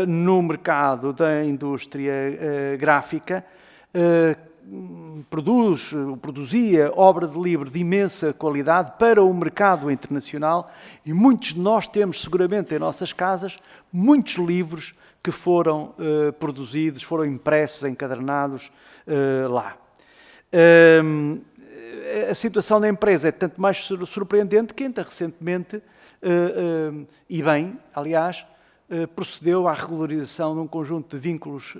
no mercado da indústria gráfica, produzia obra de livro de imensa qualidade para o mercado internacional, e muitos de nós temos seguramente em nossas casas muitos livros que foram produzidos, foram impressos, encadernados lá. A situação da empresa é tanto mais surpreendente que ainda recentemente, e bem, aliás, procedeu à regularização de um conjunto de vínculos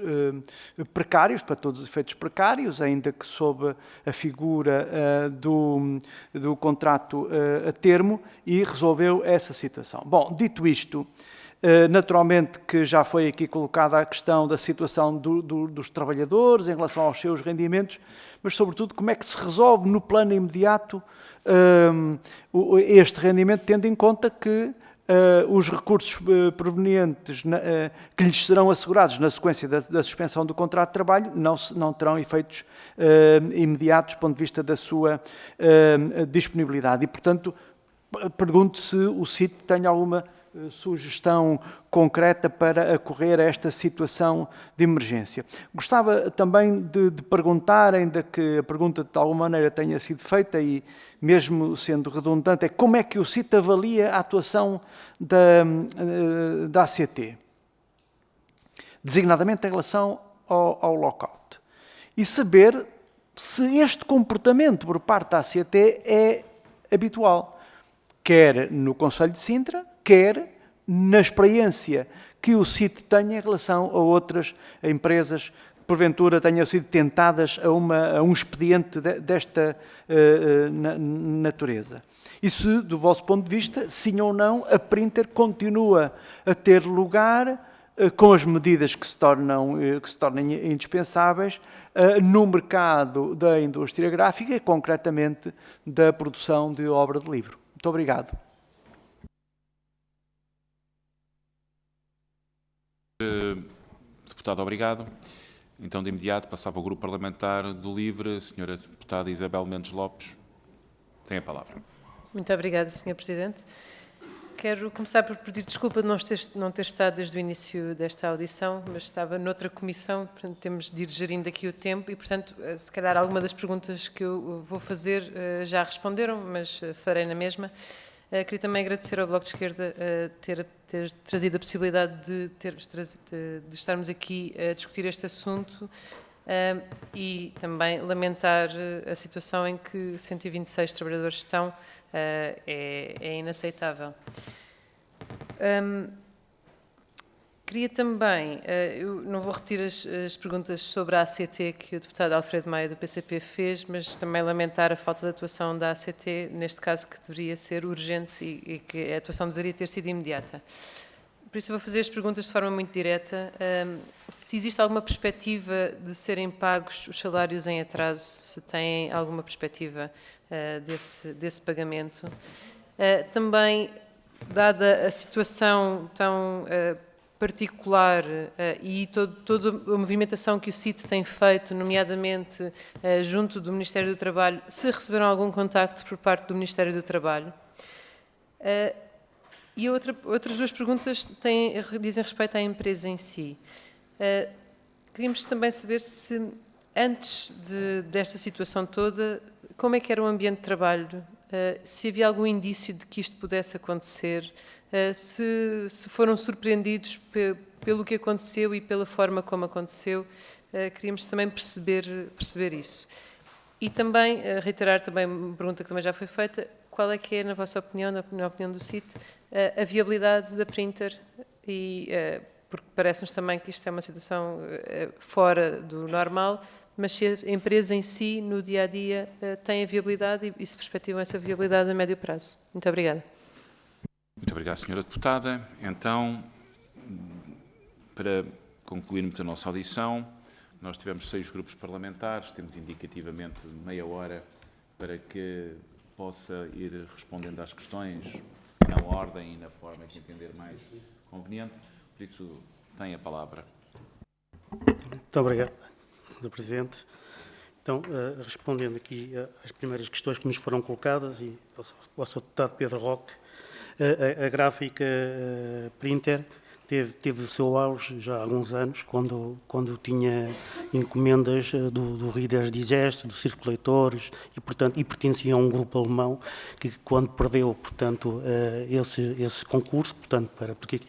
precários, para todos os efeitos precários, ainda que sob a figura do contrato a termo, e resolveu essa situação. Bom, dito isto, naturalmente que já foi aqui colocada a questão da situação dos trabalhadores em relação aos seus rendimentos, mas sobretudo como é que se resolve no plano imediato este rendimento, tendo em conta que os recursos provenientes que lhes serão assegurados na sequência da suspensão do contrato de trabalho não terão efeitos imediatos do ponto de vista da sua disponibilidade. E, portanto, pergunto se o CIT tem alguma sugestão concreta para acorrer a esta situação de emergência. Gostava também de perguntar, ainda que a pergunta de alguma maneira tenha sido feita e mesmo sendo redundante, é como é que o CIT avalia a atuação da ACT, designadamente em relação ao lockout, e saber se este comportamento por parte da ACT é habitual, quer no Conselho de Sintra, quer na experiência que o CIT tem em relação a outras empresas que porventura tenham sido tentadas a um expediente desta natureza. E se, do vosso ponto de vista, sim ou não, a Printer continua a ter lugar com as medidas que se tornem indispensáveis no mercado da indústria gráfica e, concretamente, da produção de obra de livro. Muito obrigado.
Deputado, obrigado. Então, de imediato, passava ao Grupo Parlamentar do LIVRE, a senhora deputada Isabel Mendes Lopes. Tem a palavra.
Muito obrigada, Sr. Presidente. Quero começar por pedir desculpa de não ter estado desde o início desta audição, mas estava noutra comissão, portanto temos de ir gerindo aqui o tempo e, portanto, se calhar alguma das perguntas que eu vou fazer já responderam, mas farei na mesma. Queria também agradecer ao Bloco de Esquerda ter trazido a possibilidade de estarmos aqui a discutir este assunto e também lamentar a situação em que 126 trabalhadores estão. É inaceitável. Queria também, eu não vou repetir as perguntas sobre a ACT que o deputado Alfredo Maia do PCP fez, mas também lamentar a falta de atuação da ACT, neste caso que deveria ser urgente e que a atuação deveria ter sido imediata. Por isso eu vou fazer as perguntas de forma muito direta. Se existe alguma perspectiva de serem pagos os salários em atraso, se têm alguma perspectiva desse pagamento. Também, dada a situação tão particular e toda a movimentação que o CIT tem feito, nomeadamente junto do Ministério do Trabalho, se receberam algum contacto por parte do Ministério do Trabalho. E outras duas perguntas dizem respeito à empresa em si. Queríamos também saber se, antes desta situação toda, como é que era o ambiente de trabalho, se havia algum indício de que isto pudesse acontecer, se foram surpreendidos pelo que aconteceu e pela forma como aconteceu. Queríamos também perceber isso. E também, reiterar também uma pergunta que também já foi feita, qual é que é, na vossa opinião, na opinião do CIT, a viabilidade da Printer? Porque parece-nos também que isto é uma situação fora do normal, mas se a empresa em si, no dia-a-dia, tem a viabilidade e se perspectivam essa viabilidade a médio prazo. Muito obrigada.
Muito obrigado, Sra. Deputada. Então, para concluirmos a nossa audição, nós tivemos 6 grupos parlamentares, temos indicativamente meia hora para que possa ir respondendo às questões na ordem e na forma que entender mais conveniente. Por isso, tem a palavra.
Muito obrigado, Sr. Presidente. Então, respondendo aqui às primeiras questões que nos foram colocadas e ao Sr. Deputado Pedro Roque, a gráfica Printer teve o seu auge já há alguns anos, quando tinha encomendas do Reader's Digest, do Circo Leitores, e pertencia a um grupo alemão que, quando perdeu, portanto, esse concurso, portanto, porque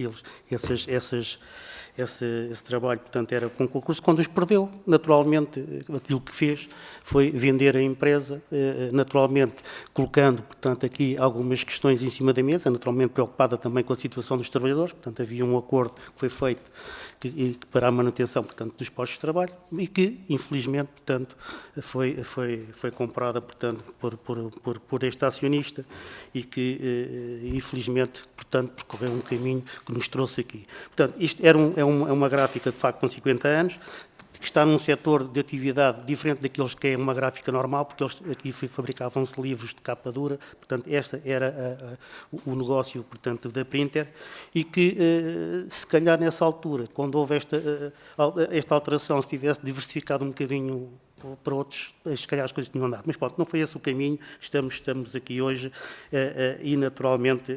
esse trabalho, portanto, era com concurso, quando os perdeu, naturalmente, aquilo que fez foi vender a empresa, naturalmente, colocando, portanto, aqui algumas questões em cima da mesa, naturalmente preocupada também com a situação dos trabalhadores, portanto, havia um acordo que foi feito para a manutenção, portanto, dos postos de trabalho e que, infelizmente, portanto, foi comprada, portanto, por este acionista e que, infelizmente, portanto, percorreu um caminho que nos trouxe aqui. Portanto, isto é uma gráfica, de facto, com 50 anos, que está num setor de atividade diferente daqueles que é uma gráfica normal, porque eles aqui fabricavam-se livros de capa dura, portanto, este era o negócio, portanto, da Printer, e que, se calhar, nessa altura, quando houve esta alteração, se tivesse diversificado um bocadinho para outros, se calhar as coisas tinham andado. Mas, pronto, não foi esse o caminho, estamos aqui hoje e, naturalmente,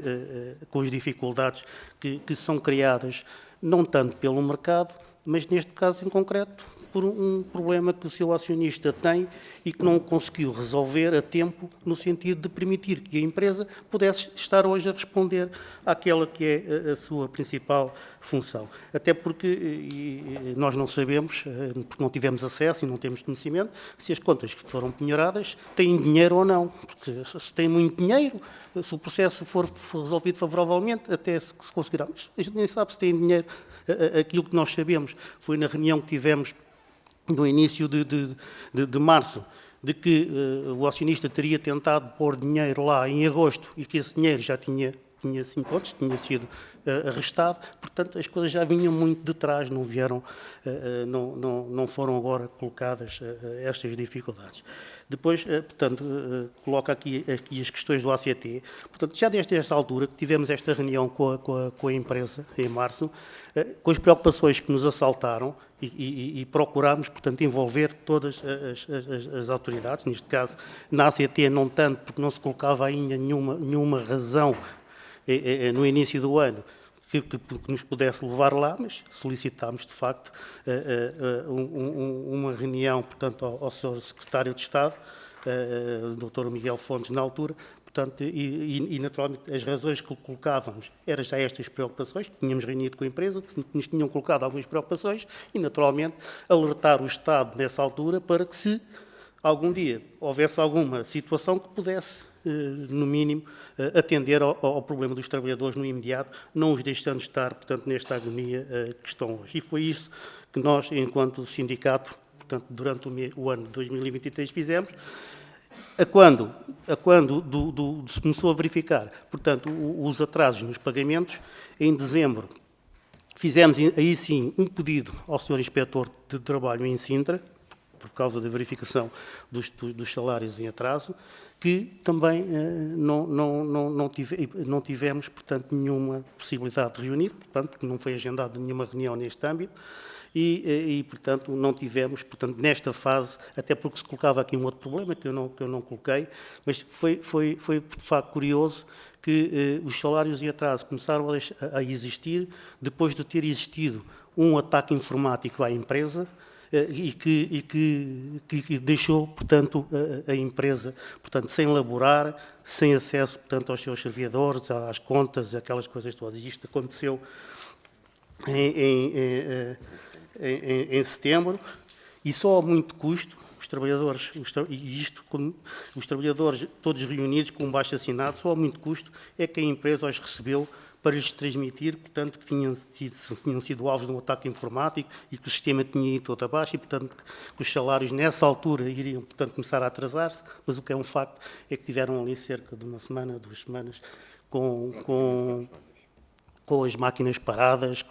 com as dificuldades que são criadas, não tanto pelo mercado, mas, neste caso em concreto, por um problema que o seu acionista tem e que não conseguiu resolver a tempo, no sentido de permitir que a empresa pudesse estar hoje a responder àquela que é a sua principal função. Até porque nós não sabemos, porque não tivemos acesso e não temos conhecimento, se as contas que foram penhoradas têm dinheiro ou não. Porque se tem muito dinheiro, se o processo for resolvido favoravelmente, até se conseguirá. Mas a gente nem sabe se tem dinheiro. Aquilo que nós sabemos foi na reunião que tivemos no início de março, de que o acionista teria tentado pôr dinheiro lá em agosto e que esse dinheiro já tinha 5 pontos, tinha sido arrestado, portanto as coisas já vinham muito de trás, não vieram, não foram agora colocadas estas dificuldades. Depois, portanto, coloca aqui as questões do ACT. Portanto, já desde esta altura que tivemos esta reunião com a empresa, em março, com as preocupações que nos assaltaram e procurámos, portanto, envolver todas as autoridades, neste caso, na ACT não tanto, porque não se colocava ainda nenhuma razão no início do ano que nos pudesse levar lá, mas solicitámos, de facto, uma reunião, portanto, ao seu secretário de Estado, o Dr. Miguel Fontes, na altura, portanto, e naturalmente as razões que colocávamos eram já estas preocupações, que tínhamos reunido com a empresa, que nos tinham colocado algumas preocupações e, naturalmente, alertar o Estado nessa altura para que, se algum dia houvesse alguma situação que pudesse no mínimo, atender ao problema dos trabalhadores no imediato, não os deixando estar, portanto, nesta agonia que estão hoje. E foi isso que nós, enquanto sindicato, portanto, durante o ano de 2023 fizemos. A quando se começou a verificar, portanto, os atrasos nos pagamentos, em dezembro, fizemos aí sim um pedido ao Sr. Inspetor de Trabalho em Sintra, por causa da verificação dos salários em atraso, que também não tivemos, portanto, nenhuma possibilidade de reunir, portanto, porque não foi agendada nenhuma reunião neste âmbito, e, portanto, não tivemos, portanto, nesta fase, até porque se colocava aqui um outro problema que eu não coloquei, mas foi de facto curioso que os salários em atraso começaram a existir depois de ter existido um ataque informático à empresa e que deixou, portanto, a empresa, portanto, sem laborar, sem acesso, portanto, aos seus servidores, às contas, aquelas coisas todas. E isto aconteceu em setembro, e só a muito custo, os trabalhadores, os trabalhadores todos reunidos com um baixo assinado, só a muito custo é que a empresa os recebeu para lhes transmitir, portanto, que tinham sido alvos de um ataque informático e que o sistema tinha ido todo abaixo e, portanto, que os salários nessa altura iriam, portanto, começar a atrasar-se, mas o que é um facto é que tiveram ali cerca de uma semana, 2 semanas, com as máquinas paradas,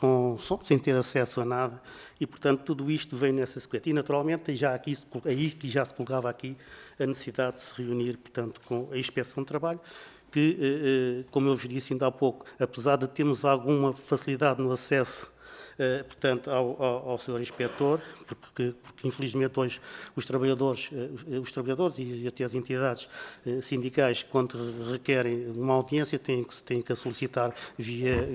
sem ter acesso a nada, e, portanto, tudo isto vem nessa sequência. E, naturalmente, aí já se colocava aqui a necessidade de se reunir, portanto, com a Inspeção de Trabalho, que, como eu vos disse ainda há pouco, apesar de termos alguma facilidade no acesso, portanto, ao Sr. Inspetor, porque infelizmente hoje os trabalhadores e até as entidades sindicais, quando requerem uma audiência, têm que a solicitar via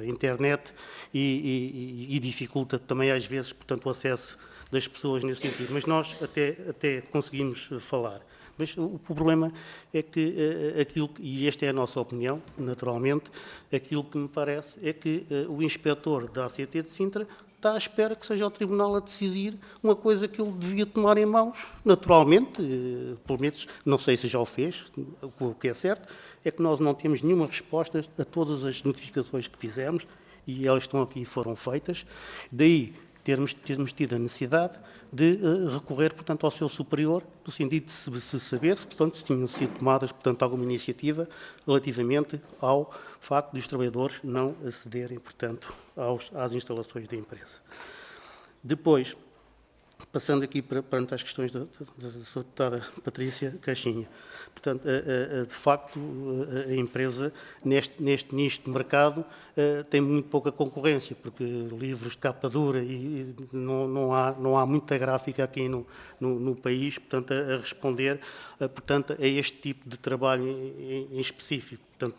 internet e dificulta também às vezes, portanto, o acesso das pessoas nesse sentido. Mas nós até conseguimos falar. Mas o problema é que e esta é a nossa opinião, naturalmente, aquilo que me parece é que o inspetor da ACT de Sintra está à espera que seja o Tribunal a decidir uma coisa que ele devia tomar em mãos, naturalmente, pelo menos, não sei se já o fez, o que é certo, é que nós não temos nenhuma resposta a todas as notificações que fizemos, e elas estão aqui e foram feitas, daí termos tido a necessidade de recorrer, portanto, ao seu superior, no sentido de se saber se, portanto, se tinham sido tomadas, portanto, alguma iniciativa relativamente ao facto dos trabalhadores não acederem, portanto, às instalações da empresa. Depois, passando aqui perante as questões da deputada Patrícia Caixinha, portanto, de facto, a empresa, neste nicho de mercado, tem muito pouca concorrência, porque livros de capa dura e não há muita gráfica aqui no país, portanto, a responder, portanto, a este tipo de trabalho em específico. Portanto,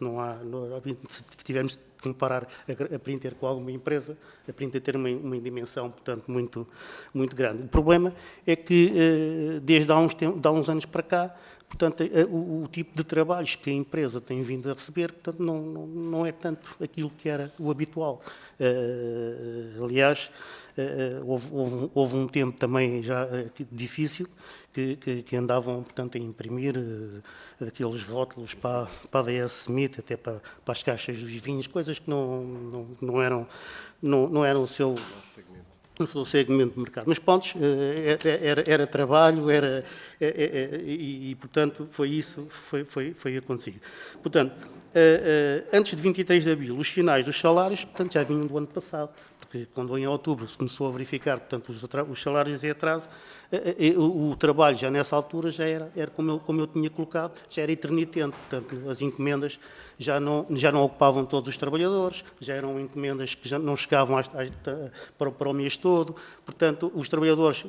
se tivermos de comparar a Printer com alguma empresa, a Printer ter uma dimensão, portanto, muito, muito grande. O problema é que, desde há uns anos para cá, portanto, o tipo de trabalhos que a empresa tem vindo a receber, portanto, não é tanto aquilo que era o habitual. Aliás, houve um tempo também já difícil que andavam, portanto, a imprimir aqueles rótulos para a DS Smith, até para as caixas dos vinhos, coisas que não eram o seu segmento de mercado. Mas, pontos, era trabalho, e, portanto, foi isso que foi acontecido. Portanto, antes de 23 de abril, os sinais dos salários, portanto, já vinham do ano passado, porque quando em outubro se começou a verificar, portanto, os salários em atraso, o trabalho já nessa altura já era como eu tinha colocado, já era intermitente, portanto, as encomendas já não ocupavam todos os trabalhadores, já eram encomendas que já não chegavam para o mês todo, portanto, os trabalhadores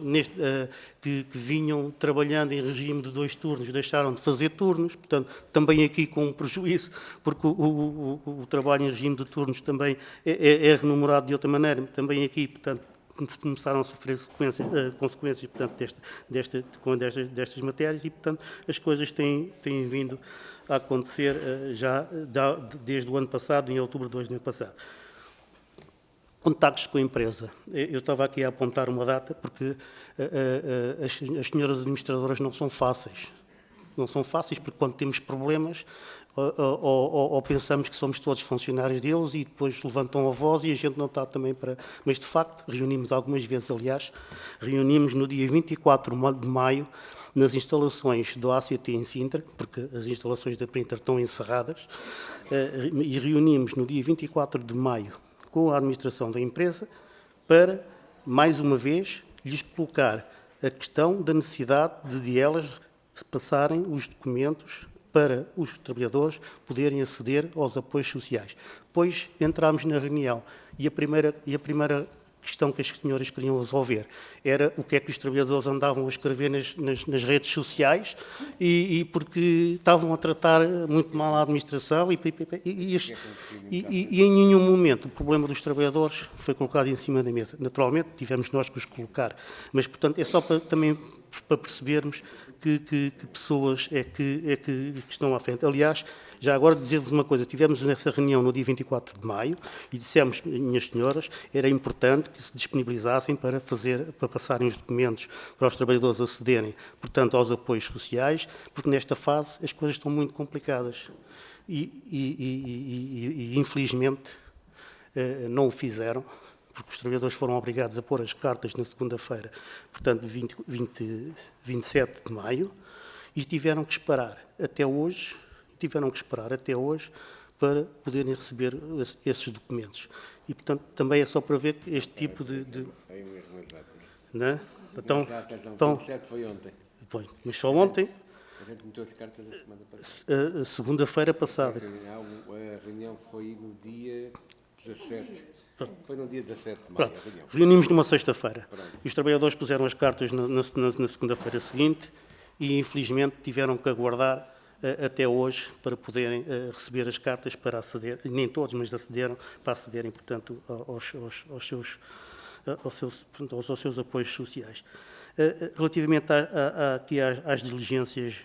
que vinham trabalhando em regime de 2 turnos deixaram de fazer turnos, portanto, também aqui com um prejuízo, porque o trabalho em regime de turnos também é remunerado de outra maneira, também aqui, portanto, começaram a sofrer consequências portanto, destas matérias e, portanto, as coisas têm vindo a acontecer já desde o ano passado, em outubro de 2 do ano passado. Contactos com a empresa. Eu estava aqui a apontar uma data porque as senhoras administradoras não são fáceis. não são fáceis, porque quando temos problemas, ou pensamos que somos todos funcionários deles e depois levantam a voz e a gente não está também para... Mas, de facto, reunimos algumas vezes, aliás, reunimos no dia 24 de maio, nas instalações do ACT em Sintra, porque as instalações da Printer estão encerradas, e reunimos no dia 24 de maio com a administração da empresa para, mais uma vez, lhes colocar a questão da necessidade de elas passarem os documentos para os trabalhadores poderem aceder aos apoios sociais. Depois entramos na reunião e a primeira questão que as senhoras queriam resolver era o que é que os trabalhadores andavam a escrever nas redes sociais e porque estavam a tratar muito mal a administração e em nenhum momento o problema dos trabalhadores foi colocado em cima da mesa. Naturalmente, tivemos nós que os colocar, mas, portanto, é só também para percebermos que pessoas é que estão à frente. Aliás, já agora dizer-vos uma coisa, tivemos nessa reunião no dia 24 de maio e dissemos, minhas senhoras, era importante que se disponibilizassem para passarem os documentos para os trabalhadores acederem, portanto, aos apoios sociais, porque nesta fase as coisas estão muito complicadas e infelizmente, não o fizeram, porque os trabalhadores foram obrigados a pôr as cartas na segunda-feira, portanto, 27 de maio, e tiveram que esperar até hoje para poderem receber esses documentos. E, portanto, também é só para ver que este tipo de não é? Então,
27 foi ontem.
Pois, mas só ontem,
A gente meteu as cartas na semana passada.
segunda-feira passada.
A reunião foi no dia 17. Foi no dia 17 de maio,
Pronto,
a reunião.
reunimos numa sexta-feira. Os trabalhadores puseram as cartas na segunda-feira seguinte e, infelizmente, tiveram que aguardar até hoje para poderem receber as cartas para aceder, nem todos, mas para acederem, portanto, aos seus apoios sociais. Relativamente aqui às diligências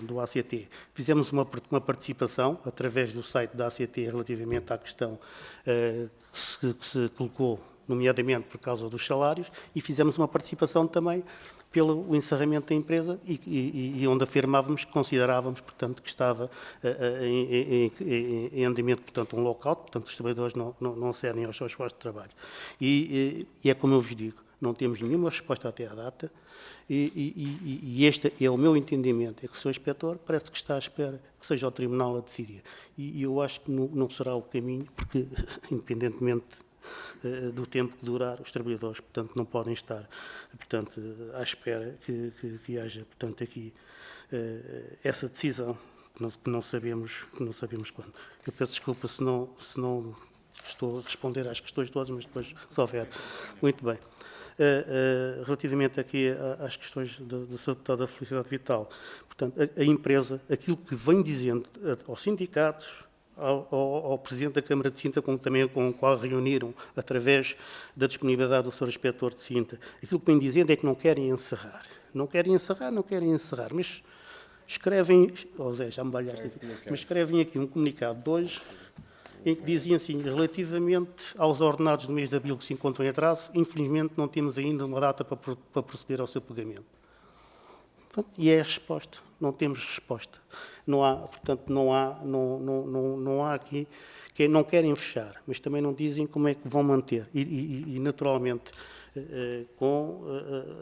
do ACT, fizemos uma participação através do site da ACT relativamente à questão que se colocou, nomeadamente por causa dos salários, e fizemos uma participação também pelo encerramento da empresa e onde afirmávamos, considerávamos, portanto, que estava em andamento, portanto, um lockout, portanto, os trabalhadores não cedem aos seus postos de trabalho. E é como eu vos digo, não temos nenhuma resposta até à data e este é o meu entendimento, é que o Sr. Inspetor parece que está à espera que seja o Tribunal a decidir. E eu acho que não será o caminho, porque, independentemente do tempo que durar, os trabalhadores, portanto, não podem estar, portanto, à espera que haja, portanto, aqui essa decisão que não sabemos quando. Eu peço desculpa se não estou a responder às questões todas, mas depois se houver. Muito bem. Relativamente aqui às questões da saúde da felicidade vital, portanto, a empresa, aquilo que vem dizendo aos sindicatos, ao Presidente da Câmara de Sintra, com o qual reuniram através da disponibilidade do Sr. Inspetor de Sintra, aquilo que vem dizendo é que não querem encerrar. Não querem encerrar, mas escrevem, Zé, já me balhaste aqui, mas escrevem aqui um comunicado de hoje, em que diziam assim, relativamente aos ordenados do mês de abril que se encontram em atraso, infelizmente não temos ainda uma data para proceder ao seu pagamento. E é a resposta, não temos resposta. Não há, portanto, não há aqui, que não querem fechar, mas também não dizem como é que vão manter. E naturalmente, com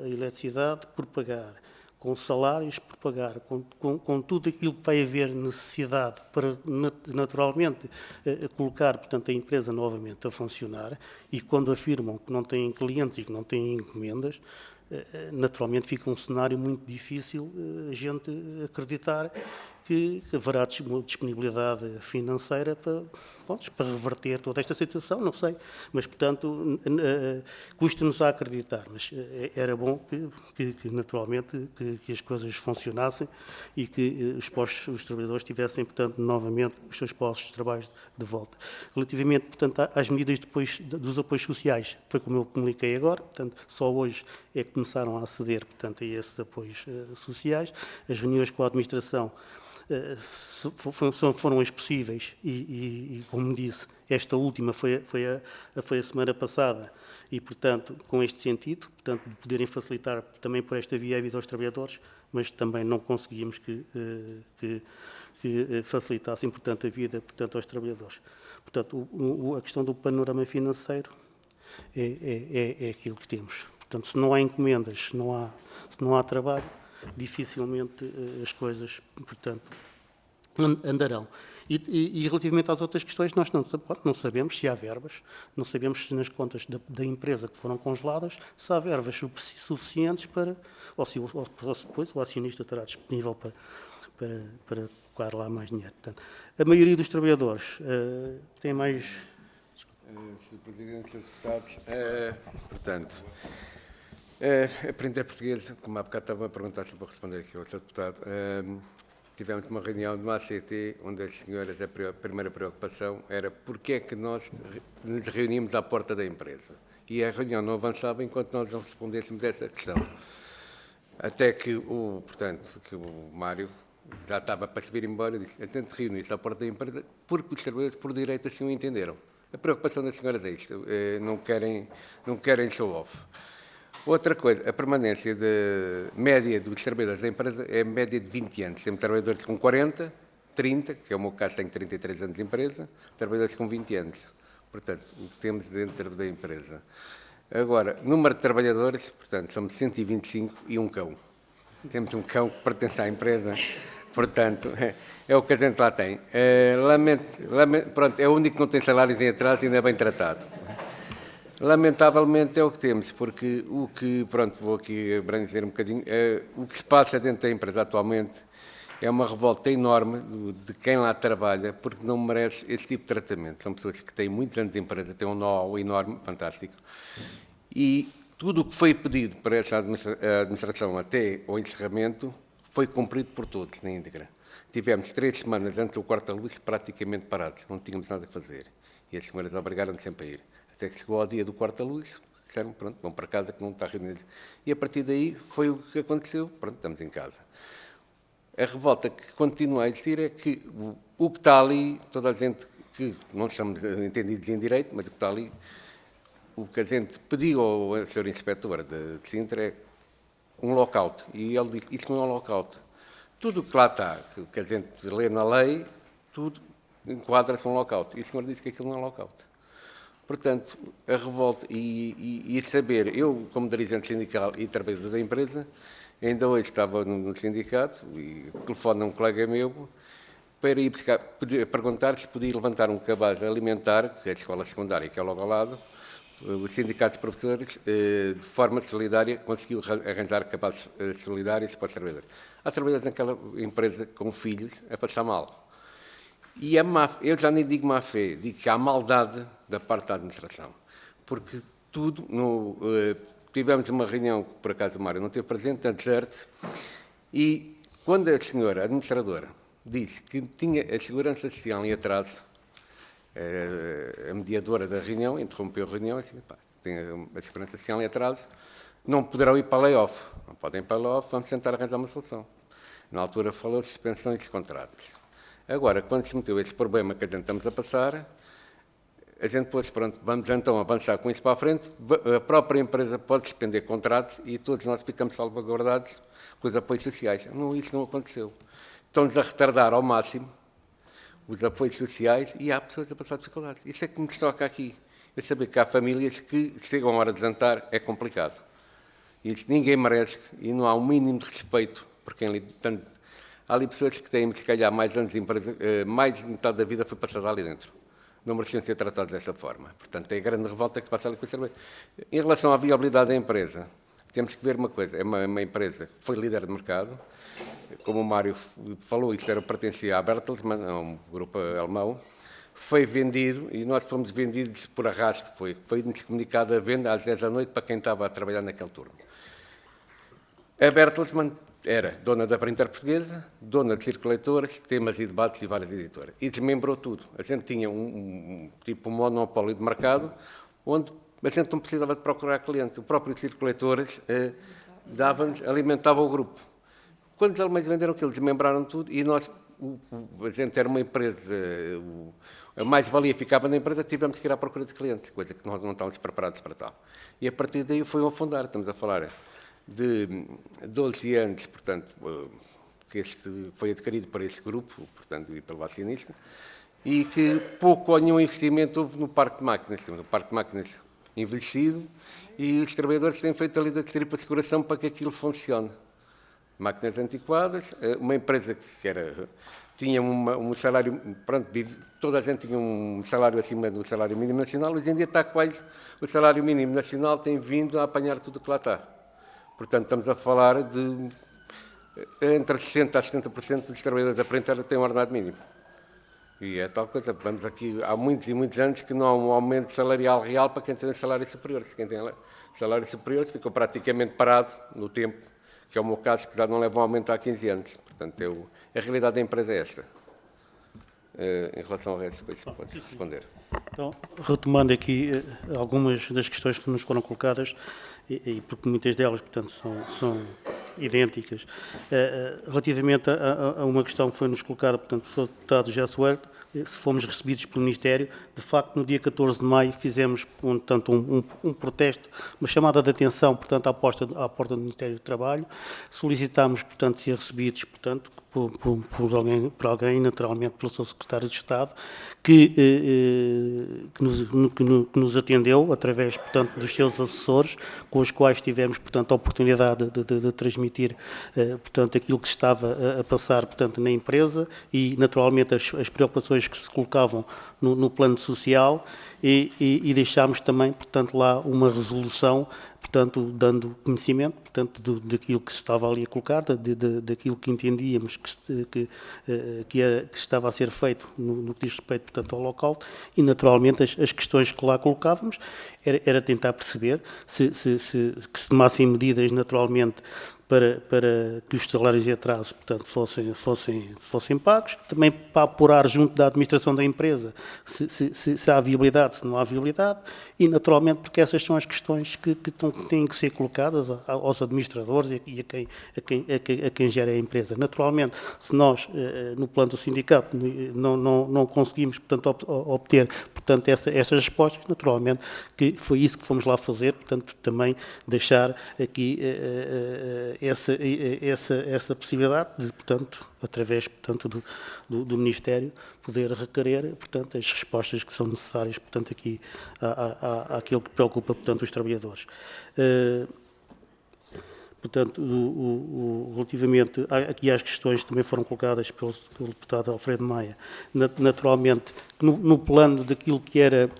a eletricidade por pagar, com salários por pagar, com tudo aquilo que vai haver necessidade para, naturalmente, colocar, portanto, a empresa novamente a funcionar, e quando afirmam que não têm clientes e que não têm encomendas, naturalmente fica um cenário muito difícil a gente acreditar que haverá disponibilidade financeira para reverter toda esta situação, não sei, mas, portanto, custa-nos a acreditar, mas era bom que naturalmente, que as coisas funcionassem e que os trabalhadores tivessem, portanto, novamente os seus postos de trabalho de volta. Relativamente, portanto, às medidas depois dos apoios sociais, foi como eu comuniquei agora, portanto, só hoje é que começaram a aceder, portanto, a esses apoios sociais. As reuniões com a administração foram as possíveis e, como disse, esta última foi a semana passada e, portanto, com este sentido, portanto, de poderem facilitar também por esta via a vida aos trabalhadores, mas também não conseguimos que facilitassem, portanto, a vida, portanto, aos trabalhadores. Portanto, a questão do panorama financeiro é aquilo que temos. Portanto, se não há encomendas, se não há trabalho, dificilmente as coisas, portanto, andarão. E relativamente às outras questões, nós não sabemos se há verbas, não sabemos se nas contas da empresa que foram congeladas, se há verbas suficientes para, ou se depois o acionista estará disponível para colocar lá mais dinheiro. Portanto, a maioria dos trabalhadores tem mais...
Sr. Presidente, Srs. Deputados, portanto, aprender português, como há bocado estava a perguntar, se eu vou responder aqui ao Sr. Deputado, tivemos uma reunião no ACT, onde as senhoras, a primeira preocupação era porque é que nós nos reunimos à porta da empresa. E a reunião não avançava enquanto nós não respondêssemos a essa questão. Até que o Mário já estava para se vir embora e disse: a gente reuniu-se à porta da empresa porque os trabalhadores por direito assim o entenderam. A preocupação das senhoras é isto, não querem show-off. Outra coisa, a permanência média dos trabalhadores da empresa é média de 20 anos. Temos trabalhadores com 40, 30, que é o meu caso, tenho 33 anos de empresa, trabalhadores com 20 anos. Portanto, o que temos dentro da empresa. Agora, número de trabalhadores, portanto, somos 125 e um cão. Temos um cão que pertence à empresa, portanto, é o que a gente lá tem. Pronto, é o único que não tem salários em atraso e ainda é bem tratado. Lamentavelmente é o que temos, porque vou aqui abranger um bocadinho, o que se passa dentro da empresa atualmente é uma revolta enorme de quem lá trabalha, porque não merece esse tipo de tratamento. São pessoas que têm muitos anos de empresa, têm um know-how enorme, fantástico, e tudo o que foi pedido para essa administração até ao encerramento foi cumprido por todos, na íntegra. Tivemos 3 semanas antes do corta-luz praticamente parados, não tínhamos nada a fazer, e as senhoras obrigaram-nos sempre a ir. Até que chegou ao dia do corta-luz, disseram, pronto, vão para casa que não está reunido. E a partir daí foi o que aconteceu, pronto, estamos em casa. A revolta que continua a existir é que o que está ali, toda a gente que não estamos entendidos em direito, mas o que está ali, o que a gente pediu ao Sr. Inspetor de Sintra é um lockout. E ele disse, isso não é um lockout. Tudo o que lá está, que a gente lê na lei, tudo enquadra-se um lockout. E o senhor disse que aquilo não é lockout. Portanto, a revolta e saber, eu como dirigente sindical e trabalhador da empresa, ainda hoje estava no sindicato e telefono a um colega meu para ir perguntar se podia levantar um cabaz alimentar, que é a escola secundária, que é logo ao lado. O sindicato de professores, de forma solidária, conseguiu arranjar cabazes solidários para os trabalhadores. Há trabalhadores naquela empresa com filhos a passar mal. E eu já nem digo má fé, digo que há maldade da parte da administração. Porque tudo, tivemos uma reunião, que por acaso o Mário não esteve presente, antes certo, e quando a senhora administradora disse que tinha a segurança social em atraso, a mediadora da reunião interrompeu a reunião e disse, tem a segurança social em atraso, não poderão ir para a layoff. Não podem ir para a layoff, vamos tentar arranjar uma solução. Na altura falou de suspensões de contratos. Agora, quando se meteu esse problema que a gente estamos a passar, a gente depois, pronto, vamos então avançar com isso para a frente, a própria empresa pode suspender contratos e todos nós ficamos salvaguardados com os apoios sociais. Não, isso não aconteceu. Estão-nos a retardar ao máximo os apoios sociais e há pessoas a passar dificuldades. Isso é que me toca aqui. É saber que há famílias que chegam à hora de jantar, é complicado. E isso ninguém merece e não há um mínimo de respeito por quem lhe... Há ali pessoas que têm, se calhar, mais anos de empresa, mais de metade da vida foi passada ali dentro. Não mereciam ser tratados dessa forma. Portanto, é a grande revolta que se passa ali com o trabalho. Em relação à viabilidade da empresa, temos que ver uma coisa. É uma empresa que foi líder de mercado. Como o Mário falou, isto pertencia à Bertelsmann, a um grupo alemão. Foi vendido, e nós fomos vendidos por arrasto. Foi-nos comunicado a venda às 10 da noite para quem estava a trabalhar naquele turno. A Bertelsmann era dona da Printer Portuguesa, dona de Circuladores, Temas e Debates e várias editoras. E desmembrou tudo. A gente tinha um monopólio de mercado, onde a gente não precisava de procurar clientes. O próprio Circuladores alimentava o grupo. Quando os alemães venderam aquilo, desmembraram tudo e nós a gente era uma empresa, a mais-valia ficava na empresa, tivemos que ir à procura de clientes, coisa que nós não estávamos preparados para tal. E a partir daí foi um afundar, estamos a falar de 12 anos, portanto, que este foi adquirido para este grupo, portanto, e pelo acionista, e que pouco ou nenhum investimento houve no parque de máquinas. Temos o parque de máquinas envelhecido e os trabalhadores têm feito ali da tripla seguração para que aquilo funcione. Máquinas antiquadas, uma empresa que tinha um salário, pronto, toda a gente tinha um salário acima do salário mínimo nacional, hoje em dia está quase, o salário mínimo nacional tem vindo a apanhar tudo o que lá está. Portanto, estamos a falar de entre 60% a 70% dos trabalhadores da prensa têm um ordenado mínimo. E é tal coisa, vamos aqui, há muitos e muitos anos que não há um aumento salarial real para quem tem salários superiores. Quem tem salários superiores ficou praticamente parado no tempo, que é o meu caso, que já não leva um aumento há 15 anos. Portanto, a realidade da empresa é esta. Em relação ao resto, depois pode responder.
Então, retomando aqui algumas das questões que nos foram colocadas, e porque muitas delas, portanto, são idênticas, relativamente a uma questão que foi-nos colocada, portanto, pelo deputado José Soares, se fomos recebidos pelo Ministério, de facto, no dia 14 de maio fizemos, portanto, um protesto, uma chamada de atenção, portanto, à porta do Ministério do Trabalho, solicitámos, portanto, ser recebidos, portanto, por alguém, naturalmente, pelo seu secretário de Estado, que nos atendeu através, portanto, dos seus assessores, com os quais tivemos, portanto, a oportunidade de transmitir, portanto, aquilo que estava a passar, portanto, na empresa e, naturalmente, as preocupações que se colocavam no plano social e deixámos também, portanto, lá uma resolução, portanto, dando conhecimento, portanto, daquilo que se estava ali a colocar, daquilo que entendíamos que estava a ser feito no que diz respeito, portanto, ao local e, naturalmente, as questões que lá colocávamos era tentar perceber que se tomassem medidas, naturalmente, para que os salários de atraso, portanto, fossem pagos, também para apurar junto da administração da empresa se há viabilidade, se não há viabilidade, e naturalmente porque essas são as questões que têm que ser colocadas aos administradores e a quem gera a empresa. Naturalmente, se nós, no plano do sindicato, não conseguimos, portanto, obter, portanto, essas respostas, naturalmente que foi isso que fomos lá fazer, portanto, também deixar aqui essa possibilidade de, portanto, através, portanto, do Ministério, poder requerer, portanto, as respostas que são necessárias, portanto, aqui àquilo que preocupa, portanto, os trabalhadores. Portanto, relativamente aqui às questões que também foram colocadas pelo deputado Alfredo Maia, naturalmente, no plano daquilo que era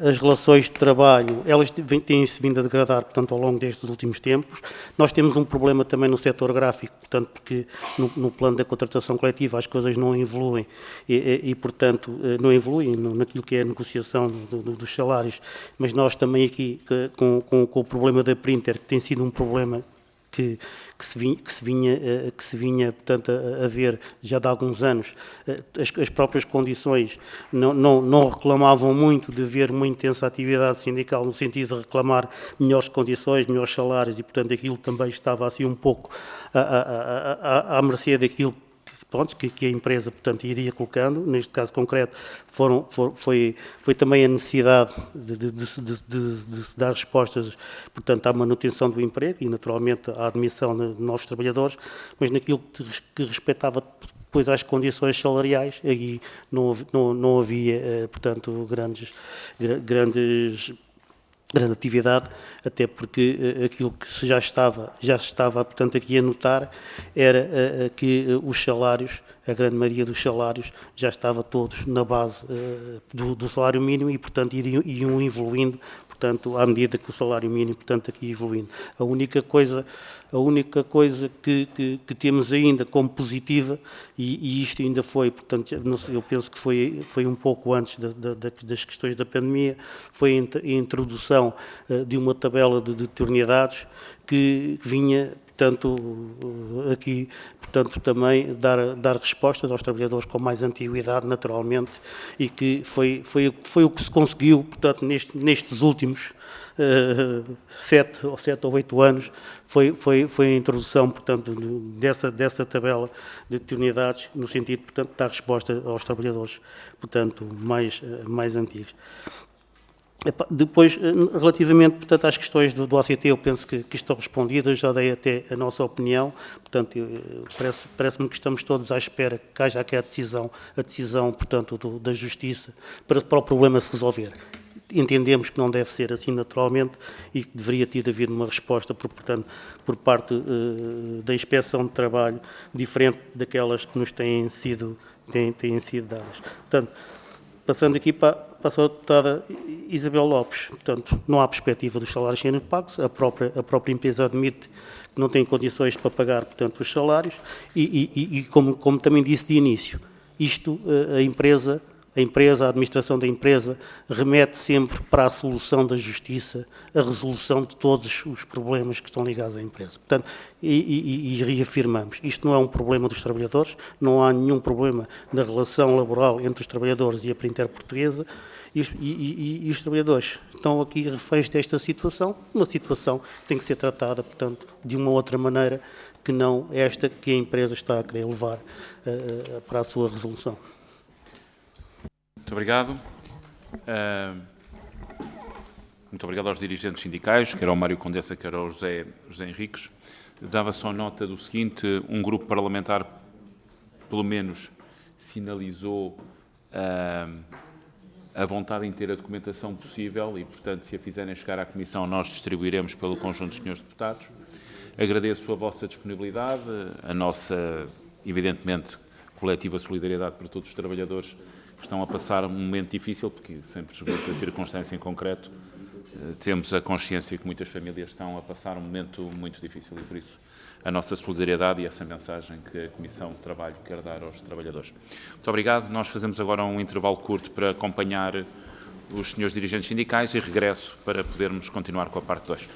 as relações de trabalho, elas têm-se vindo a degradar, portanto, ao longo destes últimos tempos. Nós temos um problema também no setor gráfico, portanto, porque no plano da contratação coletiva as coisas não evoluem e portanto, não evoluem naquilo que é a negociação dos salários, mas nós também aqui, com o problema da Printer, que tem sido um problema que se vinha, portanto, a ver já de há alguns anos, as próprias condições não reclamavam muito de haver uma intensa atividade sindical no sentido de reclamar melhores condições, melhores salários e, portanto, aquilo também estava assim um pouco à mercê daquilo que a empresa, portanto, iria colocando. Neste caso concreto, foi também a necessidade de se dar respostas, portanto, à manutenção do emprego e, naturalmente, à admissão de novos trabalhadores, mas naquilo que respeitava depois às condições salariais, aí não havia, portanto, grande atividade, até porque aquilo que já se estava, portanto, aqui a notar era que os salários, a grande maioria dos salários, já estava todos na base do salário mínimo e, portanto, iam evoluindo, portanto, à medida que o salário mínimo, portanto, aqui evoluindo. A única coisa que temos ainda como positiva, e isto ainda foi, portanto, eu penso que foi um pouco antes das questões da pandemia, foi a introdução de uma tabela de determinados que vinha, portanto, aqui, portanto, também dar respostas aos trabalhadores com mais antiguidade, naturalmente, e que foi o que se conseguiu, portanto, nestes últimos 7 ou 8 anos, foi a introdução, portanto, dessa tabela de unidades, no sentido, portanto, de dar resposta aos trabalhadores, portanto, mais antigos. Depois, relativamente, portanto, às questões do ACT, eu penso que estão respondidas, já dei até a nossa opinião, portanto, parece-me que estamos todos à espera que haja aqui a decisão, portanto, da Justiça para o problema se resolver. Entendemos que não deve ser assim naturalmente e que deveria ter havido uma resposta, portanto, por parte da Inspeção de Trabalho, diferente daquelas que nos têm sido dadas. Portanto, passando aqui para a sua deputada Isabel Lopes, portanto, não há perspectiva dos salários serem pagos, a própria empresa admite que não tem condições para pagar, portanto, os salários e como também disse de início, isto a administração da empresa remete sempre para a solução da justiça, a resolução de todos os problemas que estão ligados à empresa. Portanto, e reafirmamos, isto não é um problema dos trabalhadores, não há nenhum problema na relação laboral entre os trabalhadores e a Printer portuguesa, e os trabalhadores estão aqui reféns desta situação, uma situação que tem que ser tratada, portanto, de uma outra maneira que não esta que a empresa está a querer levar para a sua resolução.
Muito obrigado. Muito obrigado aos dirigentes sindicais, quer ao Mário Condessa, quer ao José Henriques. Dava só nota do seguinte: um grupo parlamentar, pelo menos, sinalizou a vontade em ter a documentação possível e, portanto, se a fizerem chegar à Comissão, nós distribuiremos pelo conjunto dos senhores deputados. Agradeço a vossa disponibilidade, a nossa, evidentemente, coletiva solidariedade para todos os trabalhadores que estão a passar um momento difícil, porque sempre a circunstância em concreto, temos a consciência que muitas famílias estão a passar um momento muito difícil e, por isso, a nossa solidariedade e essa mensagem que a Comissão de Trabalho quer dar aos trabalhadores. Muito obrigado. Nós fazemos agora um intervalo curto para acompanhar os senhores dirigentes sindicais e regresso para podermos continuar com a parte 2.